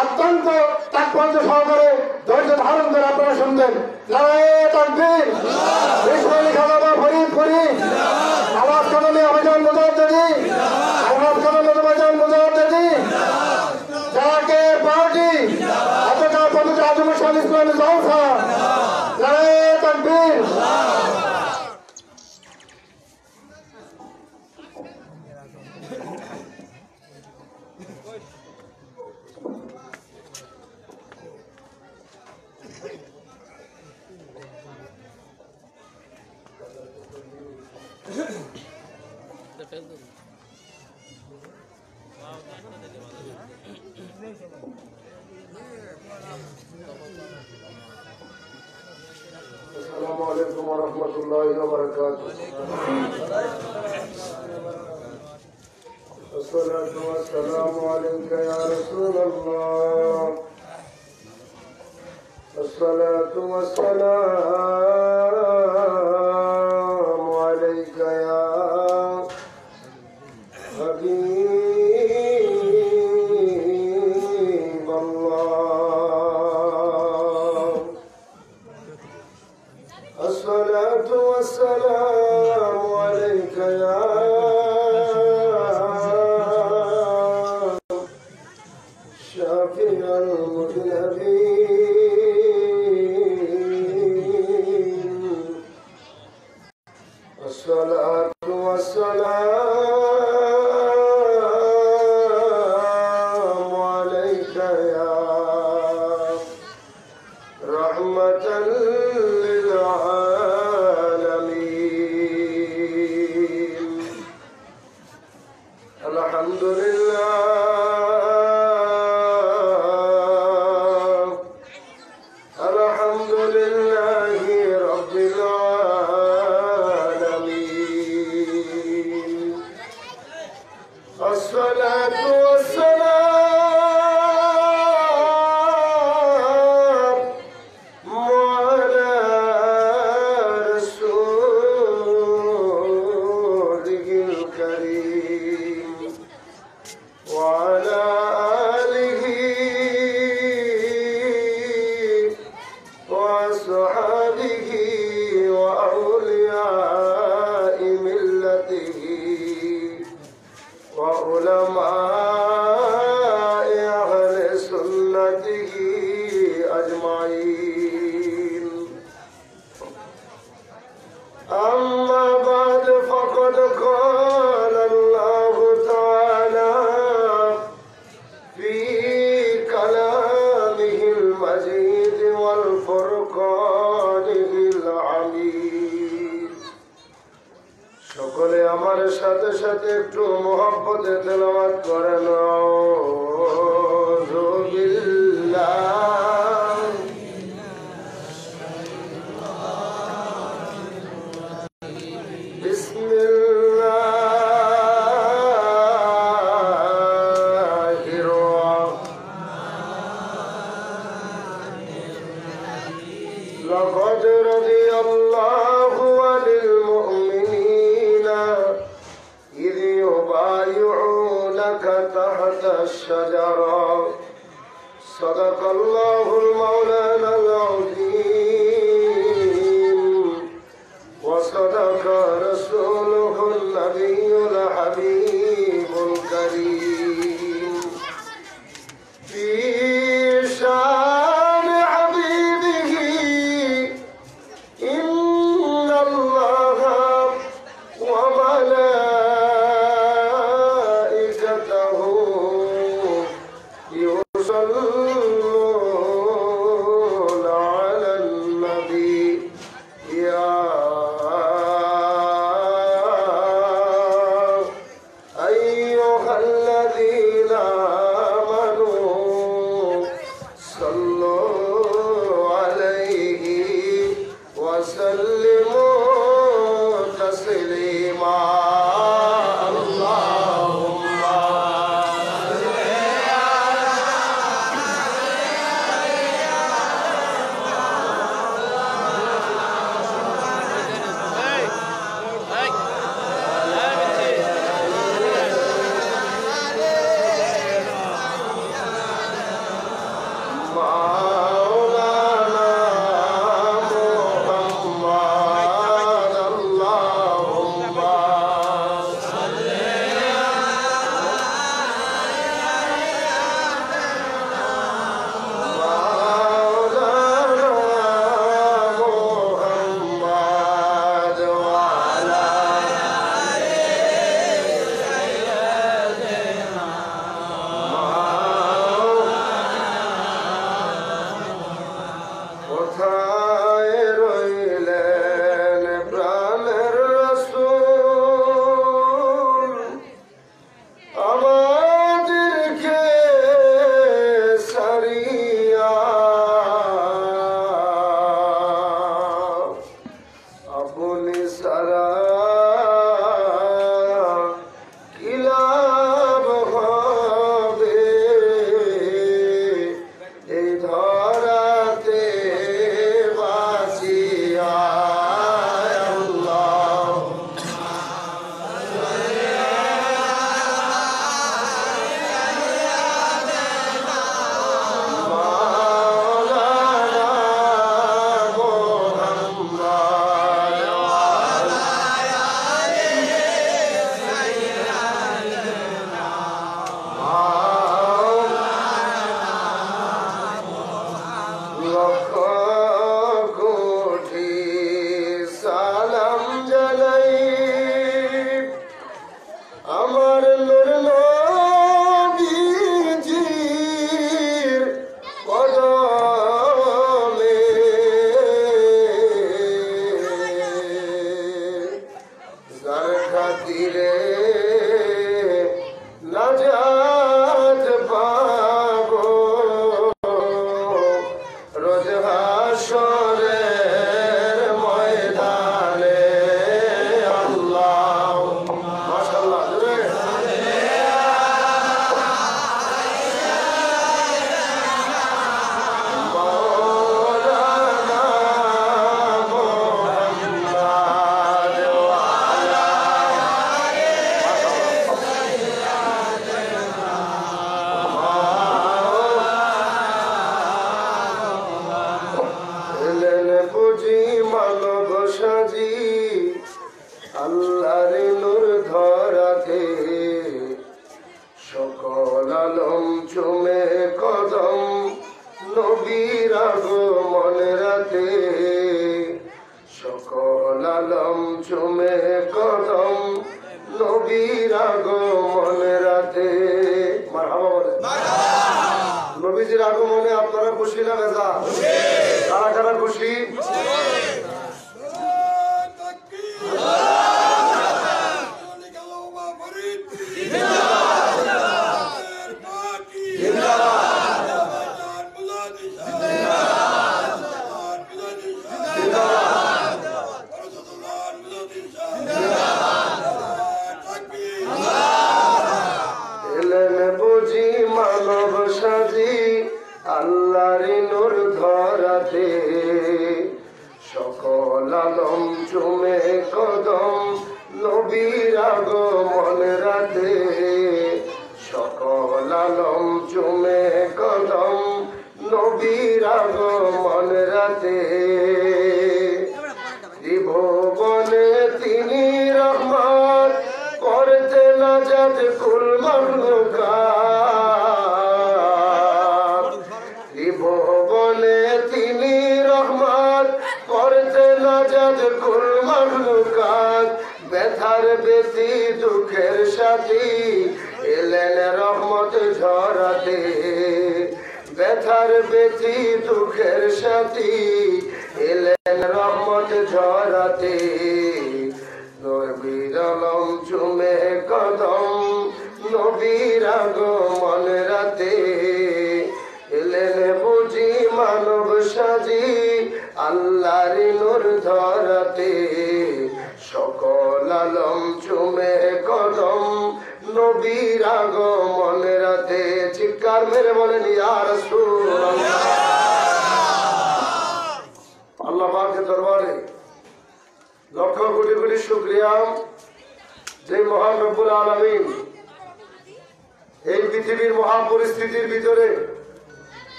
অত্যন্ত তাৎপর্য সহকারে ধৈর্য ধারণ করে আপনারা শুনবেন। নারায়ে তাকবীর, ইসমাইল খালাবা ফরিদপুরি, আওয়াজ কাদমে আবেদন মুজাদ্দিদি, আওয়াজ কাদমে আবেদন মুজাদ্দিদি, জাকে পার্টি, অতটা পবিত্র আজমের শাহ ইসলামী জলসা। নারায়ে তাকবীর। السلام عليكم ورحمة الله وبركاته. الصلاة والسلام عليك يا رسول الله. الصلاة والسلام عليك يا حبيب الله. الصلاة والسلام عليك يا شافي المذنبين. الصلاة والسلام عليك يا رحمة للعالمين. الحمد لله الحمد لله رب العالمين. الصلاة والسلام على رسوله الكريم وعلى آله وأصحابه وأولياء ملته وعلماء أهل سنته أجمعين. أما بعد فقد قال الله تعالى في كلامه المجيد والفرقانه الحميد. সকলে আমার সাথে সাথে একটু মুহাব্বতে তেলাওয়াত করেন আউযু বিল্লাহ বিসমিল্লাহির রাহমানির রাহিম। লাকাদ রাদিয়াল্লাহু আনিল মুমিনিনা إذ يبايعونك تحت الشجرة صدق الله المولانا العظيم وصدق رسوله النبي الحبيب الكريم. في شان حبيبه إن الله وملائكته يصلون على النبي يا أيها الذين آمنوا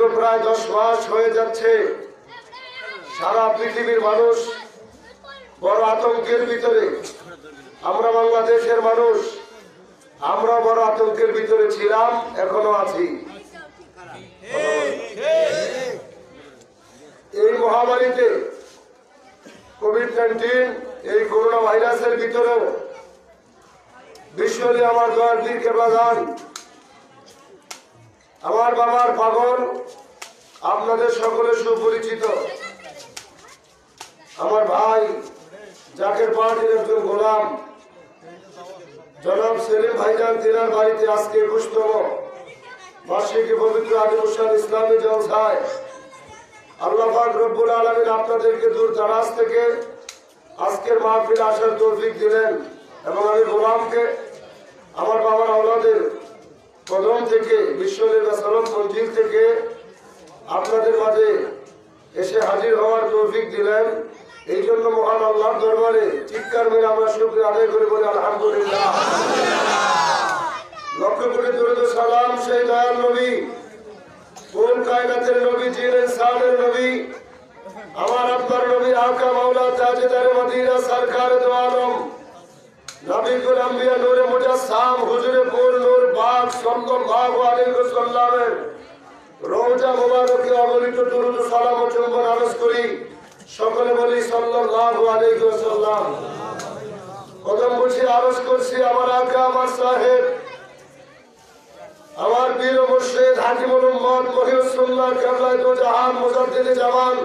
দীর্ঘ প্রায় 10 মাস হয়ে যাচ্ছে সারা পৃথিবীর মানুষ বড় আতঙ্কের ভিতরে। আমরা বাংলাদেশের মানুষ, আমরা বড় আতঙ্কের ভিতরে ছিলাম, এখনো আছি। এই মহামারীতে কোভিড-19 এই করোনা ভাইরাসের ভিতরেও বিশ্বলি আমার দয়ার বীর কেবলাদান আমার বাবার পাগল আপনাদের সকলে সুপরিচিত আমার ভাই জাকের পার্টির একজন গোলাম জনাব সেলিম ভাইজান, তিনার বাড়িতে আজকে 21তম বার্ষিকী পবিত্র আদিমুসান ইসলামী জলসায় আল্লাহ পাক রব্বুল আলামিন আপনাদেরকে দূর দারাজ থেকে আজকের মাহফিলে আসার তৌফিক দিলেন এবং আমি গোলামকে আমার বাবার আওলাদের কদম থেকে বিশ্বলের সালাম মঞ্জিল থেকে আপনাদের মাঝে এসে হাজির হওয়ার তৌফিক দিলেন। এই জন্য মহান আল্লাহর দরবারে চিৎকার মেরে আমরা শুকরিয়া আদায় করে বলি আলহামদুলিল্লাহ। লক্ষ কোটি দরুদ সালাম সেই দয়াল নবী, কোন কায়নাতের নবী, জিন ইনসানের নবী, আমার আপনার নবী আকা মাওলা তাজদারে মদিনা সরকার দো আলম নবী কুল আম্বিয়া নূরে মুজাসসাম হুজুরে পুর নূর পাক সাল্লাল্লাহু আলাইহি ওয়াসাল্লামের রওজা মুবারকে অগণিত দরুদ সালাম ও চুম্বন আরজ করি। সকলে বলি সাল্লাল্লাহু আলাইহি ওয়াসাল্লাম। কদম বুঝে আরজ করছি আমার আকা আমার সাহেব আমার বীর মুর্শিদ হাকিমুল উম্মত মহিউস সুন্নাহ কিবলা দু জাহান মুজাদ্দিদ জামান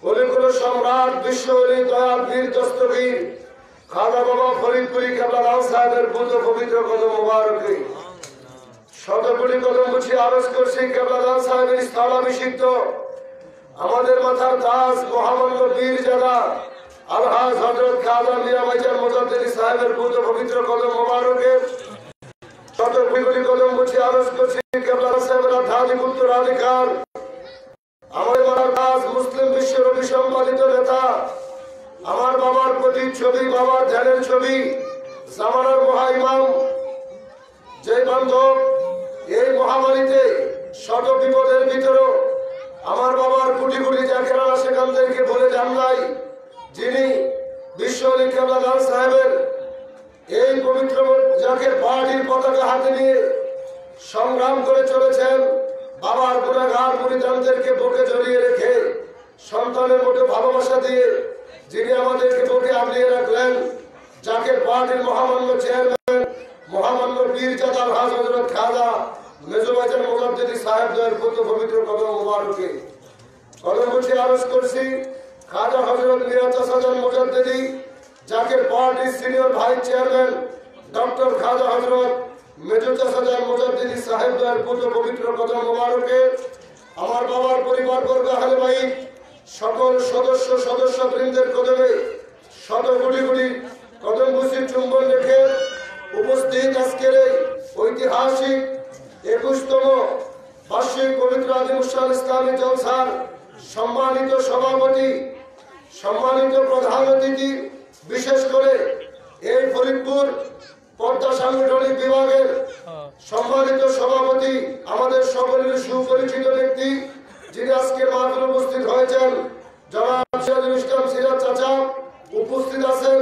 ওলিকুল সম্রাট বিশ্ব ওলি দয়াল বীর দস্তগীর খাজা বাবা ফরিদপুরি কিবলা রাও সাহেবের বুদ্ধ পবিত্র কদম মুবারকে শতকোটি কদম বুঝে আরজ করছি কিবলা রাও সাহেবের স্থলাভিষিক্ত আমাদের মাথার তাজ মহামান্য বীর জাদা আলহাজ হযরত খাজা মিয়া ভাইজান মুজাদ্দিদ সাহেবের বুদ্ধ পবিত্র কদম মুবারকে শতকোটি কদম বুঝে আরজ করছি কিবলা সাহেবের আধ্যাত্মিক উত্তরাধিকার আমাদের মাথার তাজ মুসলিম বিশ্বের অভিসম্পাদিত নেতা আমার বাবার প্রতীক ছবি, বাবার ধ্যানের ছবি, জামানার মহা ইমাম, যে বান্ধব এই মহামারীতে শত বিপদের ভিতরেও আমার বাবার কোটি কোটি জাকেরানা সেখানদেরকে বলে যান নাই, যিনি বিশ্ব ওলি কিবলা গান সাহেবের এই পবিত্র জাকের পার্টির পতাকা হাতে নিয়ে সংগ্রাম করে চলেছেন। বাবার গুণাগার মুরিদানদেরকে বুকে জড়িয়ে রেখে সন্তানের মতো ভালোবাসা দিয়ে যিনি আমাদেরকে বুকে আগলিয়ে রাখলেন, জাকের পার্টির মহামান্য চেয়ারম্যান মহামান্য বীর জাদা আলহাজ হযরত খাজা মেজবাজার মুজাদ্দিদ সাহেব দয়ের পুত্র পবিত্র কদম মুবারকে কদম বুঝে আরজ করছি খাজা হযরত মিয়া চাচাজান মুজাদ্দিদি জাকের পার্টির সিনিয়র ভাইস চেয়ারম্যান ডক্টর খাজা হযরত মেজর চাচাজান মুজাদ্দিদ সাহেব দয়ের পুত্র পবিত্র কদম মুবারকে আমার বাবার পরিবার বর্গ আহলে বাইত সকল সদস্য বৃন্দের কদমে শত কোটি কোটি কদম বুঝি চুম্বন রেখে উপস্থিত আজকের এই ঐতিহাসিক 21তম বার্ষিক পবিত্র আদিমুসান ইসলামী জলসার সম্মানিত সভাপতি, সম্মানিত প্রধান অতিথি, বিশেষ করে এই ফরিদপুর পর্দা সাংগঠনিক বিভাগের সম্মানিত সভাপতি, আমাদের সকলের সুপরিচিত ব্যক্তি যিনি আজকের মাহফিলে উপস্থিত হয়েছেন, জনাব সিরাজুল ইসলাম সিরাজ চাচা উপস্থিত আছেন,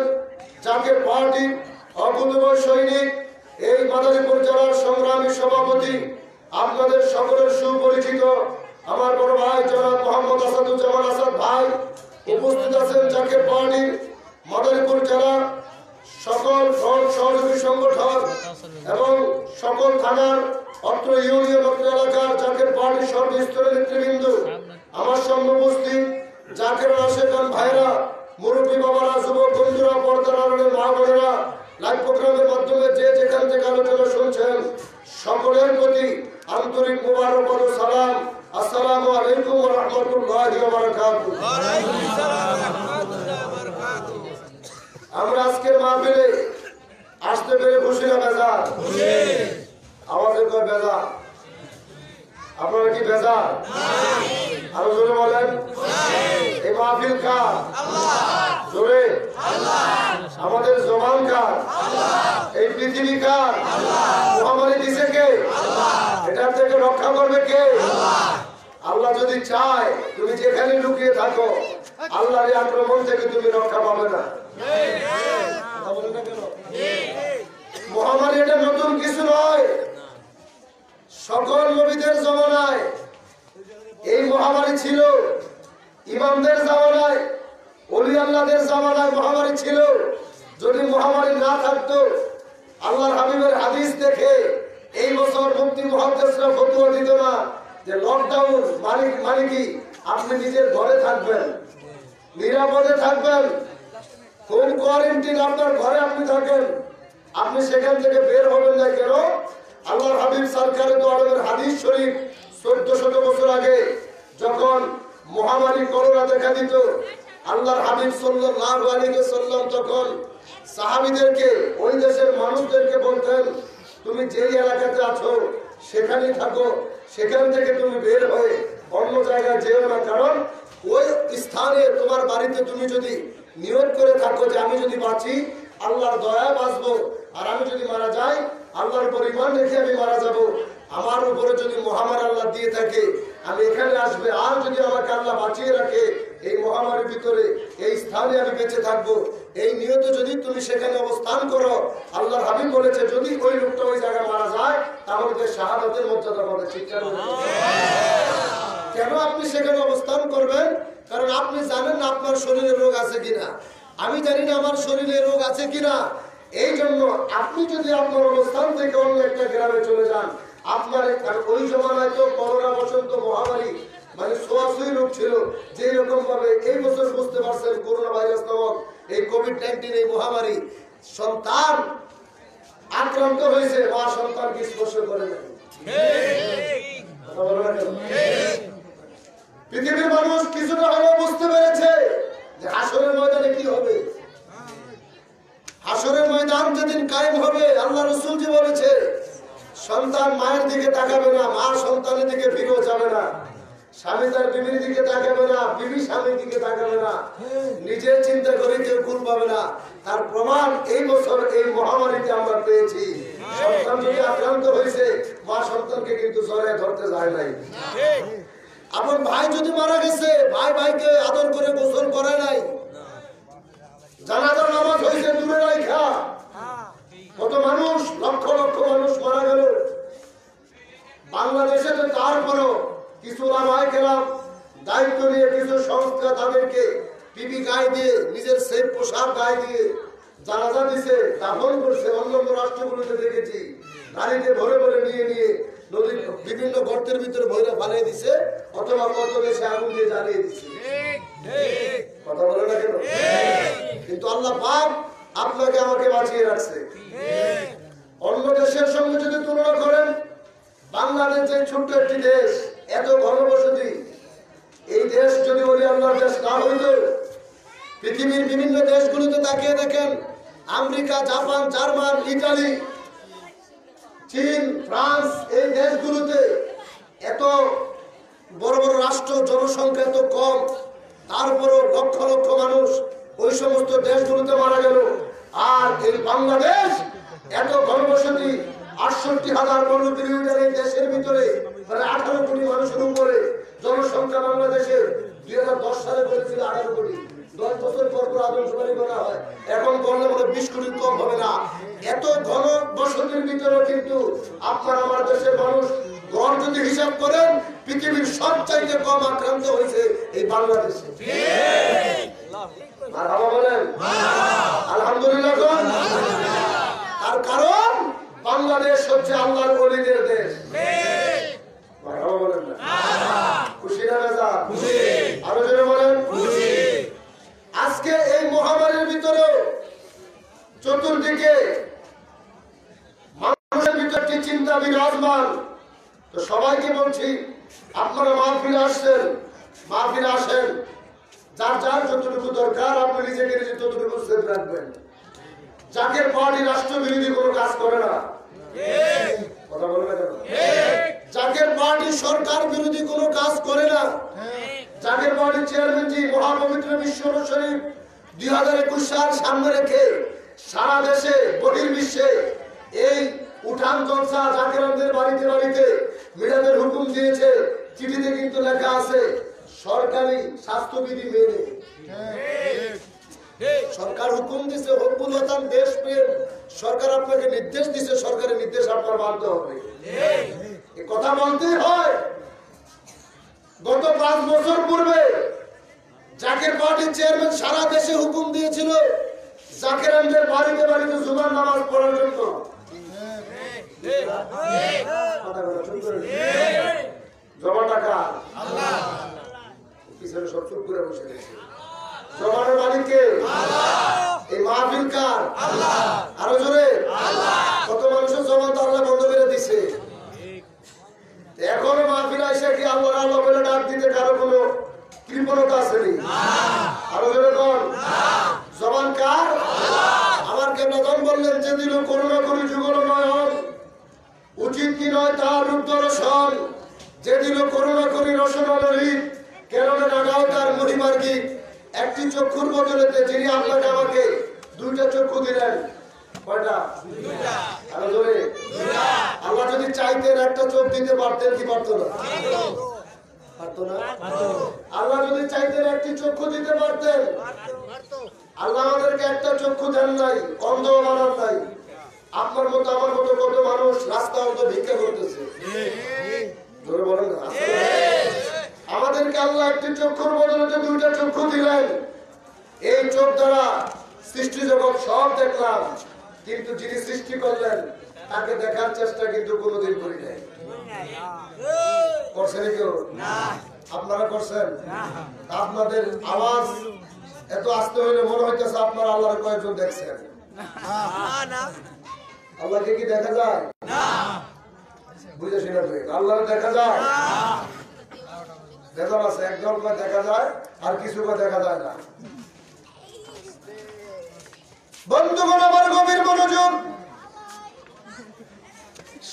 জাকের পার্টি অকুতোভয় সৈনিক, এই মাদারীপুর জেলার সংগ্রামী সভাপতি, আপনাদের সকলের সুপরিচিত আমার বড় ভাই জনাব মোহাম্মদ আসাদুজ্জামান আসাদ ভাই উপস্থিত আছেন, জাকের পার্টির মাদারীপুর জেলার সকল ফ্রন্ট সহযোগী সংগঠন এবং সকল থানার অত্র ইউনিয়ন অত্র এলাকার জাকের পার্টির সর্বস্তরের নেতৃবৃন্দ, আমার সামনে উপস্থিত জাকের আশেকান ভাইরা, মুরব্বী বাবারা, যুবক বন্ধুরা, পর্দার আড়ালের মা বোনেরা, লাইভ প্রোগ্রামের মাধ্যমে যে যেখান থেকে আলোচনা শুনছেন সকলের প্রতি আন্তরিক মুবারকবাদ ও সালাম। আসসালামু আলাইকুম ওয়া রাহমাতুল্লাহি ওয়া বারাকাতুহু। আমরা আজকের মাহফিলে আসতে পেরে খুশি না বেজার? আমাদের কয় বেজার, আপনারা কি বেজার? আরো জোরে বলেন। এই মাহফিল কার? জোরে। আমাদের জবান কার? এই পৃথিবী কার? মহামারী দিছে কে? এটার থেকে রক্ষা করবে কে? আল্লাহ যদি চায় তুমি যেখানে লুকিয়ে থাকো আল্লাহর এই আক্রমণ থেকে তুমি রক্ষা পাবে না। মহামারী এটা নতুন কিছু নয়, সকল নবীদের জামানায় এই মহামারী ছিল, ইমামদের জামানায় ওলি আল্লাহদের জামানায় মহামারী ছিল। যদি মহামারী না থাকতো আল্লাহর হাবিবের হাদিস দেখে এই বছর মুফতি মুহাদ্দিসরা ফতোয়া দিত না যে লকডাউন মানে কি আপনি নিজের ঘরে থাকবেন, নিরাপদে থাকবেন, হোম কোয়ারেন্টাইন আপনার ঘরে আপনি থাকেন, আপনি সেখান থেকে বের হবেন না। কেন? আল্লাহর হাবিব সরকারে তো আলমের হাদিস শরীফ 1400 বছর আগে যখন মহামারী করোনা দেখা দিত, আল্লাহর হাবিব সাল্লাল্লাহু আলাইহি ওয়াসাল্লাম তখন সাহাবীদেরকে ওই দেশের মানুষদেরকে বলতেন তুমি যেই এলাকাতে আছো সেখানেই থাকো, সেখান থেকে তুমি বের হয়ে অন্য জায়গায় যেও না। কারণ ওই স্থানে তোমার বাড়িতে তুমি যদি নিয়ত করে থাকো যে আমি যদি বাঁচি আল্লাহর দয়ায় বাঁচবো, আর আমি যদি মারা যাই আল্লাহর উপর ঈমান রেখে আমি মারা যাব, আমার উপরে যদি মহামারী আল্লাহ দিয়ে থাকে আমি এখানে আসবে, আর যদি আমাকে আল্লাহ বাঁচিয়ে রাখে এই মহামারীর ভিতরে এই স্থানে আমি বেঁচে থাকবো, এই নিয়তে যদি তুমি সেখানে অবস্থান করো, আল্লাহর হাবিব বলেছে যদি ওই লোকটা ওই জায়গায় মারা যায় তাহলে যে শাহাদাতের মর্যাদা পাবে। ঠিক কেন আপনি সেখানে অবস্থান করবেন? কারণ আপনি জানেন না আপনার শরীরে রোগ আছে কিনা, আমি জানি না আমার শরীরে রোগ আছে কিনা। এই জন্য আপনি যদি আপনার অবস্থান থেকে অন্য একটা গ্রামে চলে যান, আপনার ওই জমানায় তো করোনা বসন্ত মহামারী মানে ছোঁয়াছুঁই রোগ ছিল, যে রকম ভাবে এই বছর বুঝতে পারছেন করোনা ভাইরাস নামক এই কোভিড-19 এই মহামারী, সন্তান আক্রান্ত হয়েছে, মা সন্তানকে স্পর্শ করে না। পৃথিবীর মানুষ কিছুটা হলেও বুঝতে পেরেছে যে হাসরের ময়দানে কি হবে। হাসরের ময়দান যেদিন কায়েম হবে আল্লাহ রাসূল জি বলেছে সন্তান মায়ের দিকে তাকাবে না, মা সন্তানের দিকে ফিরেও যাবে না, স্বামী তার বিবির দিকে তাকাবে না, বিবি স্বামীর দিকে তাকাবে না, নিজের চিন্তা করে কেউ কুল পাবে না। তার প্রমাণ এই বছর এই মহামারীতে আমরা পেয়েছি। সন্তান যদি আক্রান্ত হয়েছে মা সন্তানকে কিন্তু জড়ায় ধরতে যায় নাই। আমার ভাই যদি মারা গেছে ভাই ভাইকে আদর করে গোসল করে নাই, জানাজার নামাজ হয়েছে দূরে রাখা। কত মানুষ, লক্ষ লক্ষ মানুষ মারা গেল বাংলাদেশে। তো তারপরও কিছু ওলামায়ে কেরাম দায়িত্ব নিয়ে কিছু সংস্থা তাদেরকে পিপি গায়ে দিয়ে নিজের সেফ পোশাক গায়ে দিয়ে জানাজা দিছে, দাফন করছে। অন্যান্য রাষ্ট্রগুলোতে দেখেছি গাড়িতে ভরে ভরে নিয়ে নিয়ে নদীর বিভিন্ন গর্তের ভিতরে ভরে ফালিয়ে দিছে, অথবা কত দেশে আগুন দিয়ে জ্বালিয়ে দিছে। কথা বলে না কেন? কিন্তু আল্লাহ পাক আপনাকে আমাকে বাঁচিয়ে রাখছে। অন্য দেশের সঙ্গে যদি তুলনা করেন, বাংলাদেশ যে ছোট্ট একটি দেশ, এত ঘনবসতি, এই দেশ যদি ওলি আল্লাহর দেশ না হইত, পৃথিবীর বিভিন্ন দেশগুলোতে তাকিয়ে দেখেন, আমেরিকা, জাপান, জার্মান, ইতালি, চীন, ফ্রান্স, এই দেশগুলোতে এত বড় বড় রাষ্ট্র, জনসংখ্যা এত কম, তারপরও লক্ষ লক্ষ মানুষ ওই সমস্ত দেশগুলোতে মারা গেল। আর এই বাংলাদেশ এত ঘনবসতি, ৬৮,০০০ বর্গ কিলোমিটার এই দেশের ভিতরে প্রায় ১৮ কোটি মানুষের উপরে জনসংখ্যা বাংলাদেশের ২০১০ সালে করেছিল ১৮ কোটি। 10 বছর পর পর আদমশুমারি করা হয়, এখন করলে মনে 20 কোটি কম হবে না। এত ঘন বসতির ভিতরে কিন্তু আপনার আমার দেশের মানুষ গড় যদি হিসাব করেন পৃথিবীর সবচাইতে কম আক্রান্ত হয়েছে এই বাংলাদেশে। মারহাবা বলেন, আলহামদুলিল্লাহ। তার কারণ বাংলাদেশ হচ্ছে আল্লাহর ওলিদের দেশ। মারহাবা বলেন না? খুশি না বেজা? খুশি। আরো জোরে বলেন খুশি। আজকে এই মহামারীর ভিতরে চতুর্দিকে মানুষের ভিতরে চিন্তা বিরাজমান। তো সবাইকে বলছি আপনারা মাহফিলে আসছেন, মাহফিলে আসেন, যার যার যতটুকু দরকার আপনি নিজেকে নিজে ততটুকু সেভ রাখবেন। জাকের পার্টি রাষ্ট্র বিরোধী কোনো কাজ করে না, কথা বলে না কেন? জাকের পার্টি সরকার বিরোধী কোনো কাজ করে না। জাকের পার্টির চেয়ারম্যান জি মহাপবিত্র বিশ্বর শরীফ 2021 সাল সামনে রেখে সারা দেশে বহির্বিশ্বে এই উঠান জলসা জাকেরানদের বাড়িতে বাড়িতে মিলাদের হুকুম দিয়েছে। চিঠিতে কিন্তু কিন্তু লেখা আছে সরকারি স্বাস্থ্যবিধি মেনে। সরকার হুকুম দিছে হুকুম হতাম দেশ প্রেম, সরকার আপনাকে নির্দেশ দিছে, সরকারের নির্দেশ আপনার মানতে হবে। এই কথা বলতেই হয়। গত 5 বছর পূর্বে জাকের পার্টির চেয়ারম্যান সারা দেশে হুকুম দিয়েছিল জাকেরানদের বাড়িতে বাড়িতে জুমার নামাজ পড়ার জন্য। জমা টাকা পিছনে সব চুপ করে বসে গেছে। জমানোর মালিককে এই মাহফিল কার? আরো জোরে কত মানুষের জমা তো আল্লাহ বন্ধ করে দিছে। এখনো মাহফিল আইসা কি আল্লাহ আল্লাহ বলে ডাক দিতে কারো কোনো কৃপণতা আসেনি? আরো জোরে কর জবান কার? আমার কেমন বললেন যে দিল করুণা করি যুগল নয়ন, উচিত কি নয় তার রূপ দর্শন, যে দিল করুণা করি রসনালীত, কেন না গাও তার মহিমার গীত। একটি চক্ষুর বদলেতে যিনি আপনাকে আমাকে 2টা চক্ষু দিলেন। কয়টা? আরো জোরে। আল্লাহ যদি চাইতেন একটা চোখ দিতে পারতেন কি পারতো না? পারতো না? আল্লাহ যদি চাইতেন একটি চক্ষু দিতে পারতেন। আল্লাহ আমাদেরকে একটা চক্ষু দেন নাই, অন্ধ বানান নাই। আপনার মতো আমার মতো কত মানুষ রাস্তা অন্ধ ভিক্ষা করতেছে। জোরে বলেন না। আমাদেরকে আল্লাহ একটি চক্ষুর বদলে 2টা চক্ষু দিলেন। এই চোখ দ্বারা সৃষ্টি জগৎ সব দেখলাম, কিন্তু যিনি সৃষ্টি করলেন তাকে দেখার চেষ্টা কিন্তু কোনোদিন করি নাই। করছেন কেউ? আপনারা করছেন? আপনাদের আওয়াজ এত আস্তে হইলে মনে হইতেছে আপনারা আল্লাহর কয়েকজন দেখছেন। আল্লাহকে কি দেখা যায়? বুঝে শুনে আল্লাহ দেখা যায়? দেখা আছে একদল দেখা যায় আর কিছু দেখা যায় না। বন্ধুগণ আমার গভীর মনোযোগ,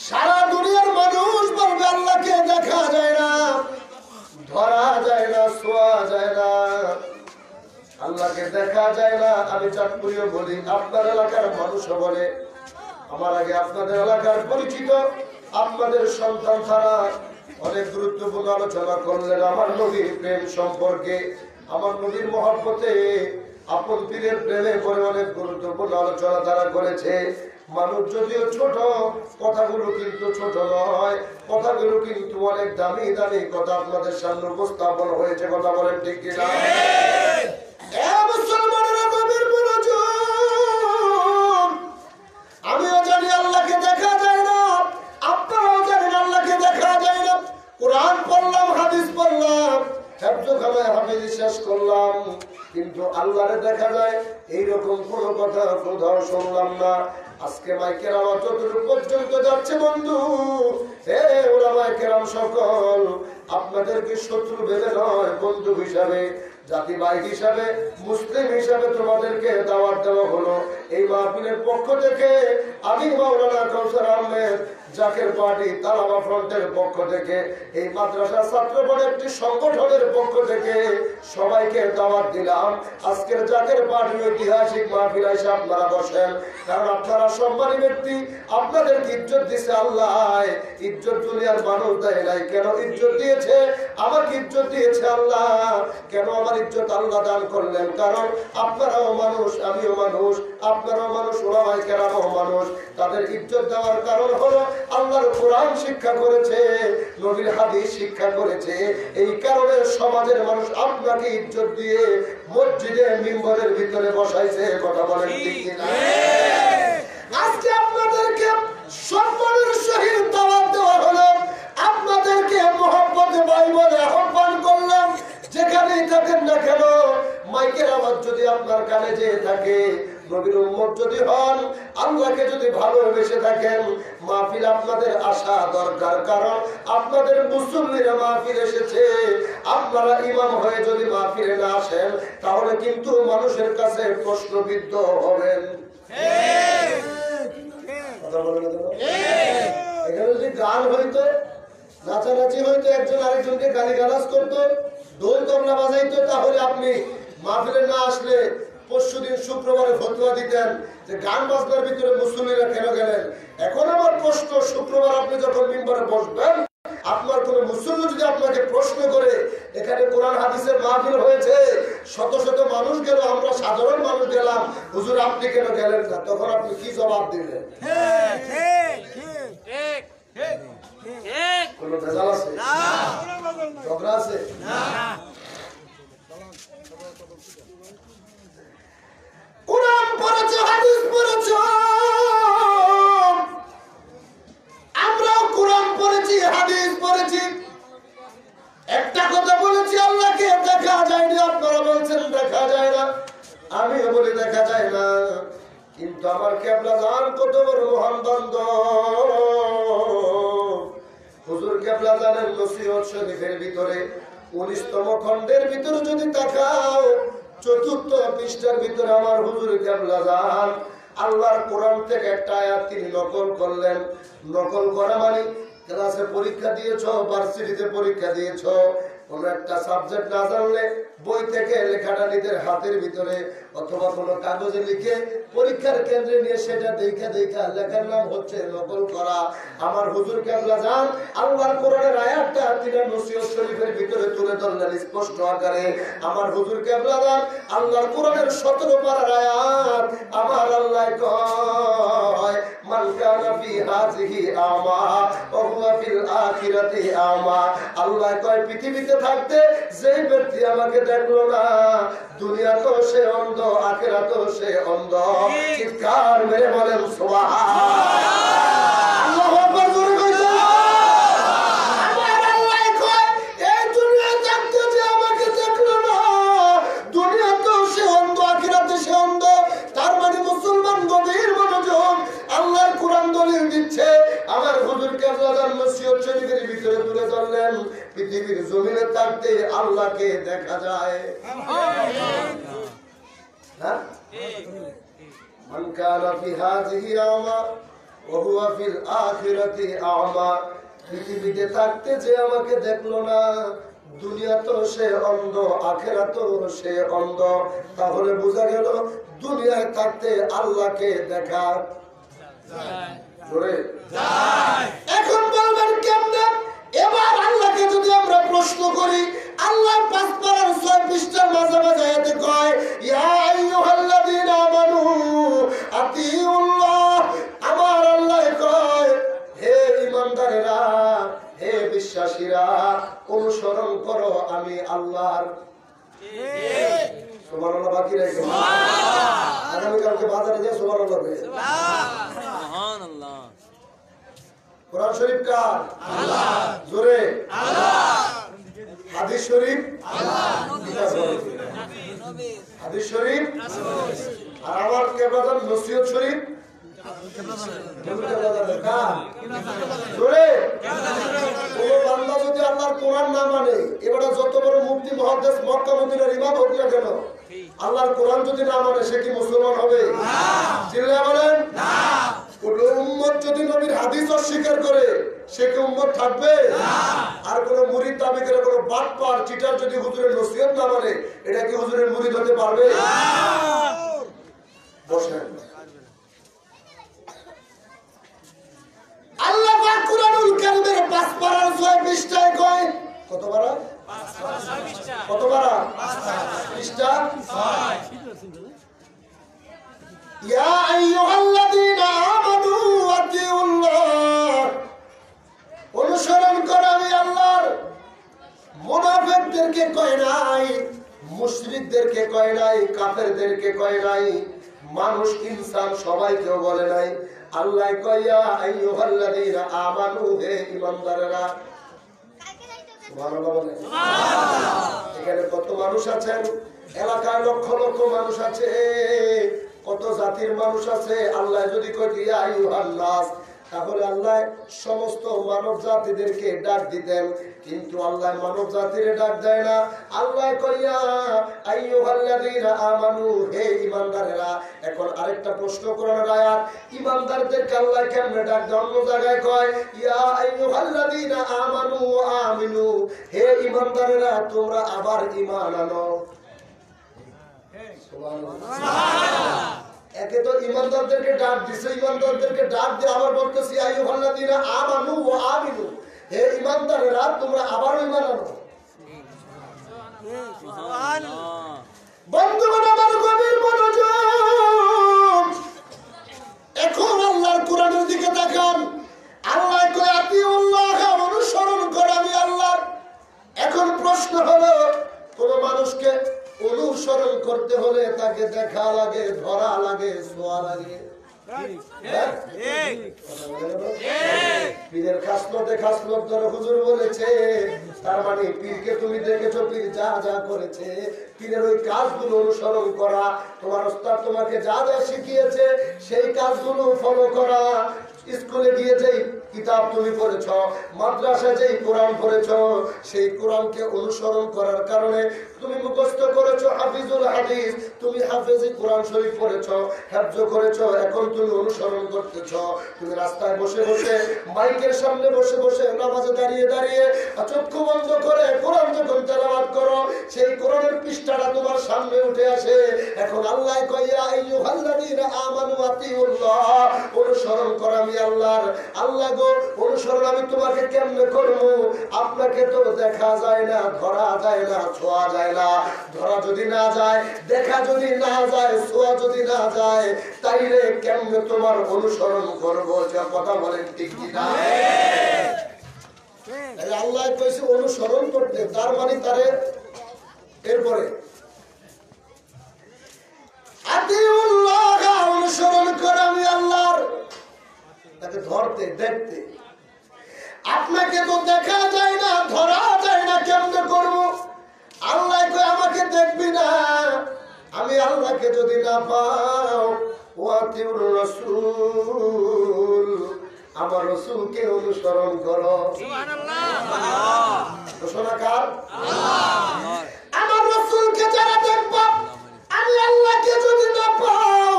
সারা দুনিয়ার মানুষ বলবে আল্লাহকে দেখা যায় না, ধরা যায় না, ছোঁয়া যায় না, আল্লাহকে দেখা যায় না। আমি চাঁদপুরিও বলি, আপনার এলাকার মানুষও বলে, আমার আগে আপনাদের এলাকার পরিচিত আপনাদের সন্তান ছাড়া অনেক গুরুত্বপূর্ণ আলোচনা করলেন আমার নবীর প্রেম সম্পর্কে, আমার নবীর মহব্বতে, আপন পীরের প্রেমে করে অনেক গুরুত্বপূর্ণ আলোচনা তারা করেছে। মানুষ যদিও ছোট, কথাগুলো কিন্তু ছোট নয়, কথাগুলো কিন্তু অনেক দামি দামি কথা আপনাদের সামনে উপস্থাপন হয়েছে। কথা বলেন ঠিক কিনা? আমিও জানি আল্লাহকে দেখা যায় না, আপনারাও জানেন আল্লাহকে দেখা যায় না। কোরআন পড়লাম, হাদিস পড়লাম, হেফজখানায় হাফেজি শেষ করলাম, কিন্তু আল্লাহরে দেখা যায় এইরকম কোন কথা কোথাও শুনলাম না। আজকে মাইকের আওয়াজ যতটুকু পর্যন্ত যাচ্ছে বন্ধু, হে ওলামায়ে কেরাম সকল, আপনাদেরকে শত্রু ভেবে নয়, বন্ধু হিসাবে, জাতি ভাই হিসাবে, মুসলিম হিসাবে তোমাদেরকে দাওয়াত দেওয়া হলো। এই মাহফিলের পক্ষ থেকে আমি মাওলানা কাউসার আহমেদ জাকের পার্টি তালাবা ফ্রন্টের পক্ষ থেকে, এই মাদ্রাসা ছাত্রগণ একটি সংগঠনের পক্ষ থেকে সবাইকে দাওয়াত দিলাম। আজকের জাকের পার্টির ঐতিহাসিক মাহফিল এসে আপনারা বসেন, কারণ আপনারা সম্মানী ব্যক্তি, আপনাদেরকে ইজ্জত দিছে আল্লাহ। ইজ্জত দুনিয়ার মানুষ দেয় নাই, কেন ইজ্জত দিয়েছে? আমাকে ইজ্জত দিয়েছে আল্লাহ। কেন আমার ইজ্জত আল্লাহ দান করলেন? কারণ আপনারাও মানুষ, আমিও মানুষ, আপনারাও মানুষ, ওলামায়ে কেরামও মানুষ। তাদের ইজ্জত দেওয়ার কারণ হলো আল্লাহর কোরআন শিক্ষা করেছে, নবীর হাদিস শিক্ষা করেছে। এই কারণে সমাজের মানুষ আপনাকে ইজ্জত দিয়ে মসজিদে মিম্বরের ভিতরে বসাইছে। কথা বলেন ঠিক কিনা? আজকে আপনাদেরকে সম্মানের সহিত দাওয়াত দেওয়া হলো, আপনাদেরকে মহব্বতে ভাই বলে আহ্বান করলাম। যেখানেই থাকেন না কেন, মাইকের আওয়াজ যদি আপনার কানে যেয়ে থাকে, নবীর উম্মত যদি হন, আল্লাহকে যদি ভালোবেসে থাকেন, মাহফিল আপনাদের আসা দরকার। কারণ আপনাদের মুসল্লিরা মাহফিল এসেছে, আপনারা ইমাম হয়ে যদি মাহফিলে না আসেন, তাহলে কিন্তু মানুষের কাছে প্রশ্নবিদ্ধ হবেন। এখানে যদি গান হইতো, নাচানাচি হইতো, একজন আরেকজনকে গালিগালাজ করতো, ঢোল তবলা বাজাইতো, তাহলে আপনি মাহফিলে না আসলে পরশুদিন শুক্রবারে ফতোয়া দিতেন যে গান বাজনার ভিতরে মুসল্লিরা কেন গেলেন। এখন আমার প্রশ্ন, শুক্রবার আপনি যখন মিম্বরে বসবেন, আপনার কোন মুসল্লি যদি আপনাকে প্রশ্ন করে এখানে কোরআন হাদিসের মাহফিল হয়েছে, শত শত মানুষ গেল, আমরা সাধারণ মানুষ গেলাম, হুজুর আপনি কেন গেলেন না, তখন আপনি কি জবাব দিলেন? কোন ভেজাল আছে? ঝগড়া আছে? কোরআন পড়েছ, হাদিস পড়েছ, আমরাও কোরআন পড়েছি, হাদিস পড়েছি। একটা কথা বলেছি, আল্লাহকে দেখা যায়নি, আপনারা বলছেন দেখা যায় না, আমিও বলি দেখা যায় না। কিন্তু আমার কেবলা জান কত বড় মহান বান্দা। হুজুর কেবলা জানের নসিহত শরীফের ভিতরে 19তম খণ্ডের ভিতরে যদি তাকাও, 4র্থ পৃষ্ঠার ভিতরে আমার হুজুর কেবলা জান আল্লাহর কোরআন থেকে একটা আয়াত তিনি নকল করলেন। নকল করা মানে ক্লাসে পরীক্ষা দিয়েছ, ভার্সিটিতে পরীক্ষা দিয়েছ, কোন একটা সাবজেক্ট না জানলে বই থেকে লেখাটা নিজের হাতের ভিতরে অথবা কোনো কাগজে লিখে পরীক্ষার কেন্দ্রে নিয়ে সেটা দেখা দেখা লেখার নাম হচ্ছে নকল করা। আমার হুজুর কেবলা জান আল্লাহর কোরআনের আয়াতটা তিনি নসিহত শরীফের ভিতরে তুলে ধরলেন স্পষ্ট আকারে। আমার হুজুর কেবলা জান আল্লাহর কোরআনের 17 পারার আয়াত আমার আল্লাহ কয়, মান কানা ফি হাযিহি আমা ওয়া হুয়া ফিল আখিরাতি আমা। আল্লাহ কয় পৃথিবীতে থাকতে যে ব্যক্তি আমাকে দেখলো না, দুনিয়া তো সে অন্ধ, আখিরাত সে অন্ধ। চিৎকার মেরে বলেন সুবহানাল্লাহ। আল্লাহু আকবার জোরে কইতে। আমার আল্লাহ কয় এই দুনিয়া থাকতে যে আমাকে দেখলো না, দুনিয়া তো সে অন্ধ, আখিরাতে সে অন্ধ। তার মানে মুসলমান গভীর মনোযোগ, আল্লাহর কোরআন দলিল দিচ্ছে। আমার হুজুর কেবলা জান নসিহত শরীফের ভিতরে তুলে ধরলেন পৃথিবীর জমিনে থাকতে আল্লাহকে দেখা যায়। হ্যাঁ, মান কানা ফি হাযিহি আমা ওয়া হুয়া ফিল আখিরাতি আমা। পৃথিবীতে থাকতে যে আমাকে দেখলো না, দুনিয়া তো সে অন্ধ, আখিরাত সে অন্ধ। তাহলে বোঝা গেল দুনিয়ায় থাকতে আল্লাহকে দেখা যায়। এখন বলবেন কেমনে? এবার আল্লাহকে যদি আমরা প্রশ্ন করি, আল্লাহ 5 পারার 6 পৃষ্ঠার মাঝামাঝি আয়াতে কয়, ইয়া আইয়ুহাল্লাযীনা আমানু আতিউল্লাহ। আমার আল্লাহ কয় হে ঈমানদারেরা, হে বিশ্বাসীরা, অনুসরণ করো আমি আল্লাহর। সুবহানাল্লাহ। বাকি রেখে আগামীকালকে বাজারে যে সুবহানাল্লাহ হবে। সুবহানাল্লাহ। কোরআন শরীফ কার? আল্লাহ। জোরে আল্লাহ। হাদিস শরীফ আল্লাহ। হাদিস শরীফ আর আমার কেবলাদার নসিহত শরীফ জোরে। কোন বান্দা যদি আল্লাহর কোরআন না মানে, এবারে যত বড় মুফতি মুহাদ্দিস মক্কা মদিনার ইমাম হোক না কেন, আল্লাহর কোরআন যদি না মানে সে কি মুসলমান হবে? না। চিল্লায়া বলেন না। কোন উম্মত যদি নবীর হাদিস অস্বীকার করে সে কি উম্মত থাকবে? না। আর কোন মুরিদ দাবি করে কোন বাটপার চিটার যদি হুজুরের নসিহত না মানে, এটা কি হুজুরের মুরিদ হতে পারবে? না। বসেন। আল্লাহ পাক কুরআনুল কারীমের 5 পারার 6 পৃষ্ঠায় কয়, কত পারা? 5 পারা 6 পৃষ্ঠা। কত পারা? 5 পারা পৃষ্ঠা 6। ইয়া আইয়ুহাল্লাযীনা আমানু আতিউল্লাহ। অনুসরণ করো আমি আল্লাহর। মুনাফিকদেরকে কয় নাই, মুশরিকদেরকে কয় নাই, কাফেরদেরকে কয় নাই, মানুষ ইনসান সবাইকেও বলে নাই। আল্লাহ কয় ইয়া আইয়ুহাল্লাযীনা আমানু, হে ঈমানদারেরা। সুবহানাল্লাহ বলেন। সুবহানাল্লাহ। এখানে কত মানুষ আছেন? এলাকায় লক্ষ লক্ষ মানুষ আছে, কত জাতির মানুষ আছে। আল্লাহ যদি কয় ইয়া আইয়ুহান নাস, তাহলে আল্লাহ সমস্ত মানব জাতিদেরকে ডাক দিতেন, কিন্তু আল্লাহ মানব জাতির ডাক দেয় না। আল্লাহ কইয়া আইয়ুহাল্লাযীনা আমানু, হে ঈমানদারেরা। এখন আরেকটা প্রশ্ন কোরআনের আয়াত, ঈমানদারদেরকে আল্লাহ কেমনে ডাক দেয়? অন্য জায়গায় কয় ইয়া আইয়ুহাল্লাযীনা আমানু আমিনু, হে ঈমানদারেরা তোমরা আবার ঈমান আনো। সুবহানাল্লাহ। একে তো ঈমানদারদেরকে ডাক দিছে, ঈমানদারদেরকে ডাক দিয়ে আবার বলতেছি আইয়ুহাল্লাযীনা আমানু ওয়া আমিনু, হে ইমানদারেরা তোমরা আবারও ইমান আনো। বন্ধুগণ আমার গভীর মনোযোগ, এখন আল্লাহর কোরআনের দিকে তাকান। আল্লাহ কয় আতিউল্লাহ, অনুসরণ করো আমি আল্লাহ। এখন প্রশ্ন হলো, কোন মানুষকে অনুসরণ করতে হলে তাকে দেখা লাগে, ধরা লাগে, ছোঁয়া লাগে। পীরের খাসলতে খাসলত ধরে হুজুর বলেছে, তার মানে পীরকে তুমি দেখেছো, পীর যা যা করেছে পীরের ওই কাজগুলো অনুসরণ করা, তোমার ওস্তাদ তোমাকে যা যা শিখিয়েছে সেই কাজগুলো ফলো করা। স্কুলে গিয়ে যেই কিতাব তুমি পড়েছ, মাদ্রাসায় যেই কোরআন পড়েছ, সেই কোরআনকে অনুসরণ করার কারণে তুমি মুখস্থ করেছো হাফিজুল হাদিস, তুমি হাফেজি কোরআন শরীফ পড়েছ, হেফজ করেছ, এখন তুমি অনুসরণ করতেছ। তুমি রাস্তায় বসে বসে, মাইকের সামনে বসে বসে, নামাজে দাঁড়িয়ে দাঁড়িয়ে চক্ষু বন্ধ করে কোরআন যখন তেলাওয়াত করো, সেই কোরআনের পৃষ্ঠাটা তোমার সামনে উঠে আসে। এখন আল্লাহ কয় ইয়া আইয়ুহাল্লাযীনা আমানু আতিউল্লাহ, অনুসরণ করো আমি আল্লাহর। আল্লাহ গো, অনুসরণ আমি তোমাকে কেমনে করবো? আপনাকে তো দেখা যায় না, ধরা যায় না, ছোঁয়া যায় না। ধরা যদি না যায়, দেখা যদি না যায়, ছোঁয়া যদি না যায়, তাইলে কেমনে তোমার অনুসরণ করবো? যা কথা বলেন ঠিক কিনা? আল্লাহ কইছে অনুসরণ করতে, তার মানে তারে এরপরে আতিউল্লাহ, অনুসরণ করে আমি আল্লাহর। তাকে ধরতে দেখতে, আপনাকে তো দেখা যায় না, ধরা যায় না, কেমনে করবো? আল্লাহ কই আমাকে দেখবি না, আমি আল্লাহকে যদি না পাও, ওয়াতিউর রাসূল, আমার রাসূলকে অনুসরণ করো। সুবহানাল্লাহ। ঘোষণা কার? আল্লাহ। আমার রাসূলকে যারা দেখবা, আমি আল্লাহকে যদি না পাও,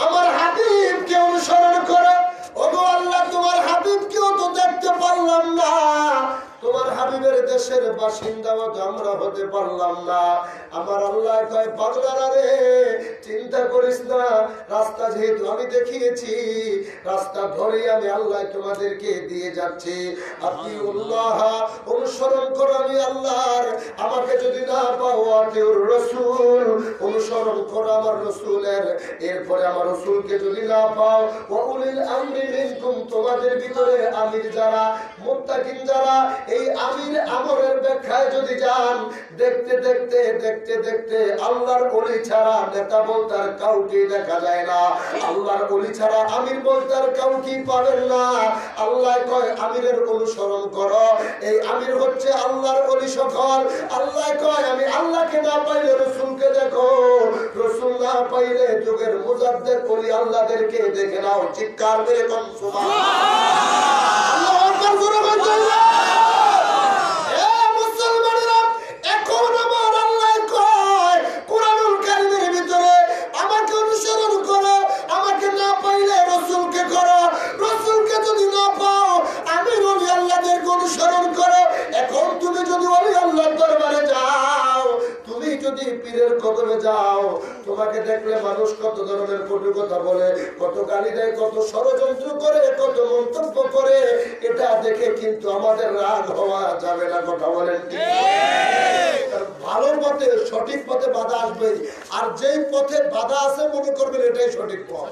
আমার হাবিবকে অনুসরণ করো। ওগো আল্লাহ, তোমার হাবিবকেও তো দেখতে পারলাম না, তোমার হাবিবের দেশের বাসিন্দাও তো আমরা হতে পারলাম না। আমার আল্লাহ কয় পাগলারা রে, চিন্তা করিস না, রাস্তা যেহেতু আমি দেখিয়েছি, রাস্তা ধরেই আমি আল্লাহ তোমাদেরকে দিয়ে যাচ্ছি। আতিউল্লাহ, অনুসরণ করো আমি আল্লাহর। আমাকে যদি না পাও, আতিউর রাসূল, অনুসরণ করো আমার রাসূলের। এরপরে আমার রাসূলকে যদি না পাও, ওয়া উলিল আমরি মিনকুম, তোমাদের ভিতরে আমির যারা, মুত্তাকিন যারা, এই আমির আমরের ব্যাখ্যায় যদি যান, দেখতে দেখতে দেখতে দেখতে আল্লাহর ওলি ছাড়া নেতা বলতে আর কাউকে দেখা যায় না। আল্লাহর ওলি ছাড়া আমির বলতে আর কাউকে পাবেন না। আল্লাহ কয় আমিরের অনুসরণ করো। এই আমির হচ্ছে আল্লাহর ওলি সকল। আল্লাহ কয় আমি আল্লাহকে না পাইলে রাসূলকে দেখো, রাসূল না পাইলে যুগের মুজাদ্দিদ ওলি আল্লাহদেরকে দেখে নাও। চিৎকার মেরে কোন সুবহানাল্লাহ, আল্লাহু আকবার, জোরে বলতে আল্লাহ। পীরের কদমে যাও, তোমাকে দেখলে মানুষ কত ধরনের কটু কথা বলে, কত গালি দেয়, কত ষড়যন্ত্র করে, কত মন্তব্য করে, এটা দেখে কিন্তু আমাদের রাগ হওয়া যাবে না। কথা বলেন ঠিক? ভালো পথে, সঠিক পথে বাধা আসবে, আর যেই পথে বাধা আছে মনে করবেন এটাই সঠিক পথ।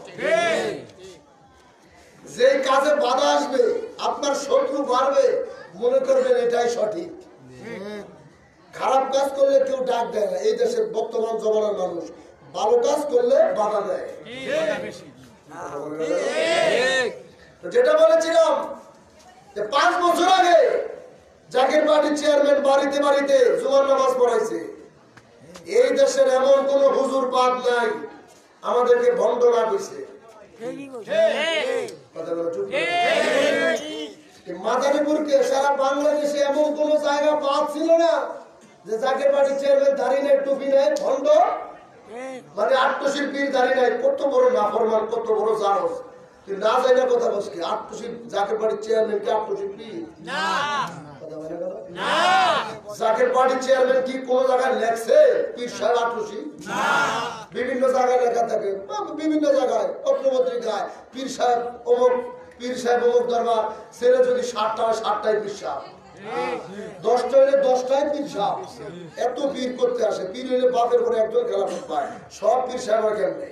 যে কাজে বাধা আসবে, আপনার শত্রু বাড়বে, মনে করবেন এটাই সঠিক। খারাপ কাজ করলে কেউ ডাক দেয় না। এই দেশের বর্তমান জমানার মানুষ ভালো কাজ করলে বাধা দেয়। যেটা বলেছিলাম যে 5 বছর আগে জাকের পার্টির চেয়ারম্যান বাড়িতে বাড়িতে জুমার নামাজ পড়াইছে। এই দেশের এমন কোন হুজুর বাদ নাই আমাদেরকে ভণ্ড না কইছে। মাদারীপুরকে সারা বাংলাদেশে এমন কোন জায়গা বাদ ছিল না যে জাকের পার্টির চেয়ারম্যান দাড়ি নাই, টুপি নাই, ভণ্ড, মানে আত্মশিল্পীর দাড়ি নাই। কত বড় নাফরমান, কত বড় জারস। তুই না যাই না কথা বলছি, আত্মশিল্পী জাকের পার্টির চেয়ারম্যান কি আত্মশিল্পী না? জাকের পার্টির চেয়ারম্যান কি কোন জায়গায় লেখছে পীর সাহেব আত্মশী? বিভিন্ন জায়গায় লেখা থাকে, বিভিন্ন জায়গায় পত্রপত্রিকায় পীর সাহেব অমুক পীর সাহেব অমুক দরবার, ছেলে যদি 60টা হয় 60টাই পীর সাহেব, 10টা হলে 10টাই পীর সাহেব। এত পীর করতে আসে, পীর হইলে বাপের করে একজন খেলাফত পায়, সব পীর সাহেবের কেমনে?